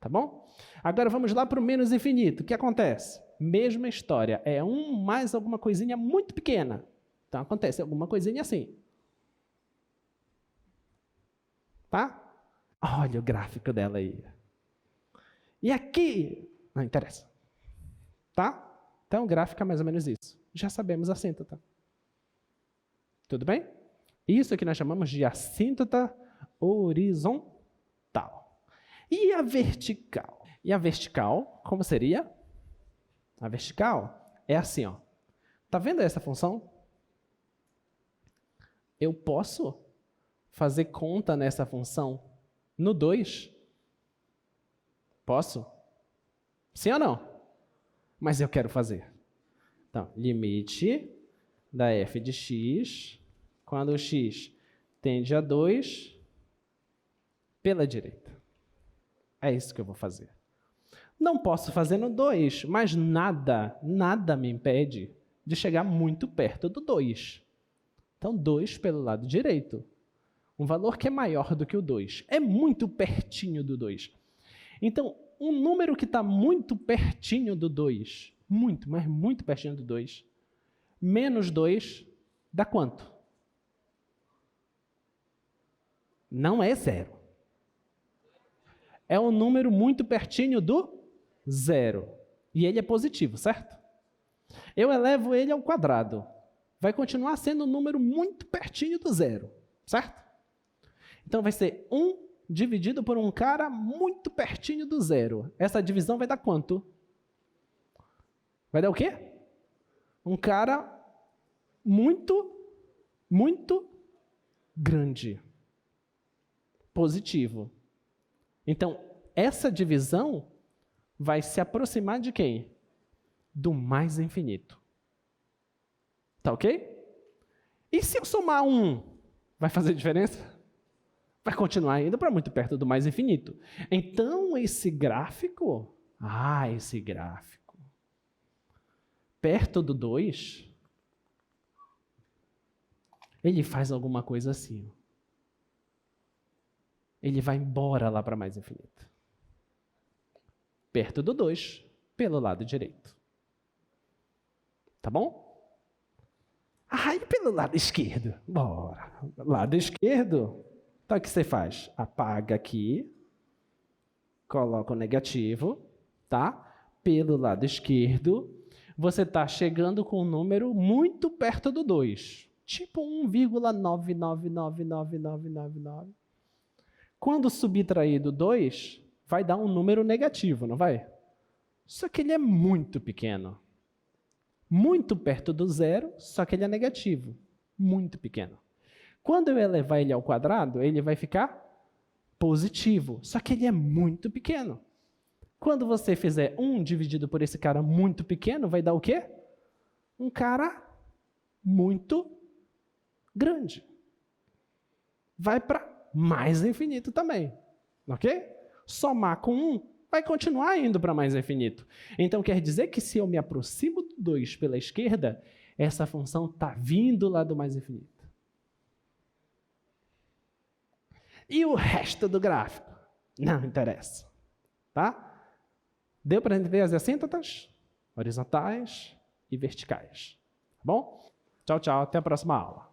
Tá bom? Agora vamos lá para o menos infinito. O que acontece? Mesma história. É 1 mais alguma coisinha muito pequena. Então acontece alguma coisinha assim. Tá? Olha o gráfico dela aí. E aqui? Não interessa. Tá? Então o gráfico é mais ou menos isso. Já sabemos a assíntota. Tudo bem? Isso que nós chamamos de assíntota horizontal. E a vertical? E a vertical, como seria? A vertical é assim, ó. Tá vendo essa função? Eu posso fazer conta nessa função no 2? Posso? Sim ou não? Mas eu quero fazer. Então, limite da f de x, quando o x tende a 2, pela direita. É isso que eu vou fazer. Não posso fazer no 2, mas nada me impede de chegar muito perto do 2. Então, 2 pelo lado direito. Um valor que é maior do que o 2. É muito pertinho do 2. Então, um número que está muito pertinho do 2, muito, mas muito pertinho do 2, menos 2, dá quanto? Não é 0. É um número muito pertinho do 0. E ele é positivo, certo? Eu elevo ele ao quadrado. Vai continuar sendo um número muito pertinho do 0, certo? Então vai ser 1 dividido por um cara muito pertinho do 0. Essa divisão vai dar quanto? Vai dar o quê? Um cara muito, muito grande. Positivo. Então, essa divisão vai se aproximar de quem? Do mais infinito. Tá ok? E se eu somar 1, vai fazer diferença? Vai continuar indo para muito perto do mais infinito. Então, esse gráfico, perto do 2, ele faz alguma coisa assim. Ele vai embora lá para mais infinito. Perto do 2, pelo lado direito. Tá bom? E pelo lado esquerdo? Bora. Lado esquerdo. Então, o que você faz? Apaga aqui, coloca o negativo, tá? Pelo lado esquerdo, você está chegando com um número muito perto do 2. Tipo 1,999999. Quando subtrair do 2, vai dar um número negativo, não vai? Só que ele é muito pequeno. Muito perto do zero, só que ele é negativo. Muito pequeno. Quando eu elevar ele ao quadrado, ele vai ficar positivo. Só que ele é muito pequeno. Quando você fizer 1 dividido por esse cara muito pequeno, vai dar o quê? Um cara muito grande. Vai para mais infinito também. Ok? Somar com 1 vai continuar indo para mais infinito. Então quer dizer que se eu me aproximo do 2 pela esquerda, essa função está vindo lá do mais infinito. E o resto do gráfico? Não interessa. Tá? Deu para entender as assíntotas, horizontais e verticais. Tá bom? Tchau, tchau. Até a próxima aula.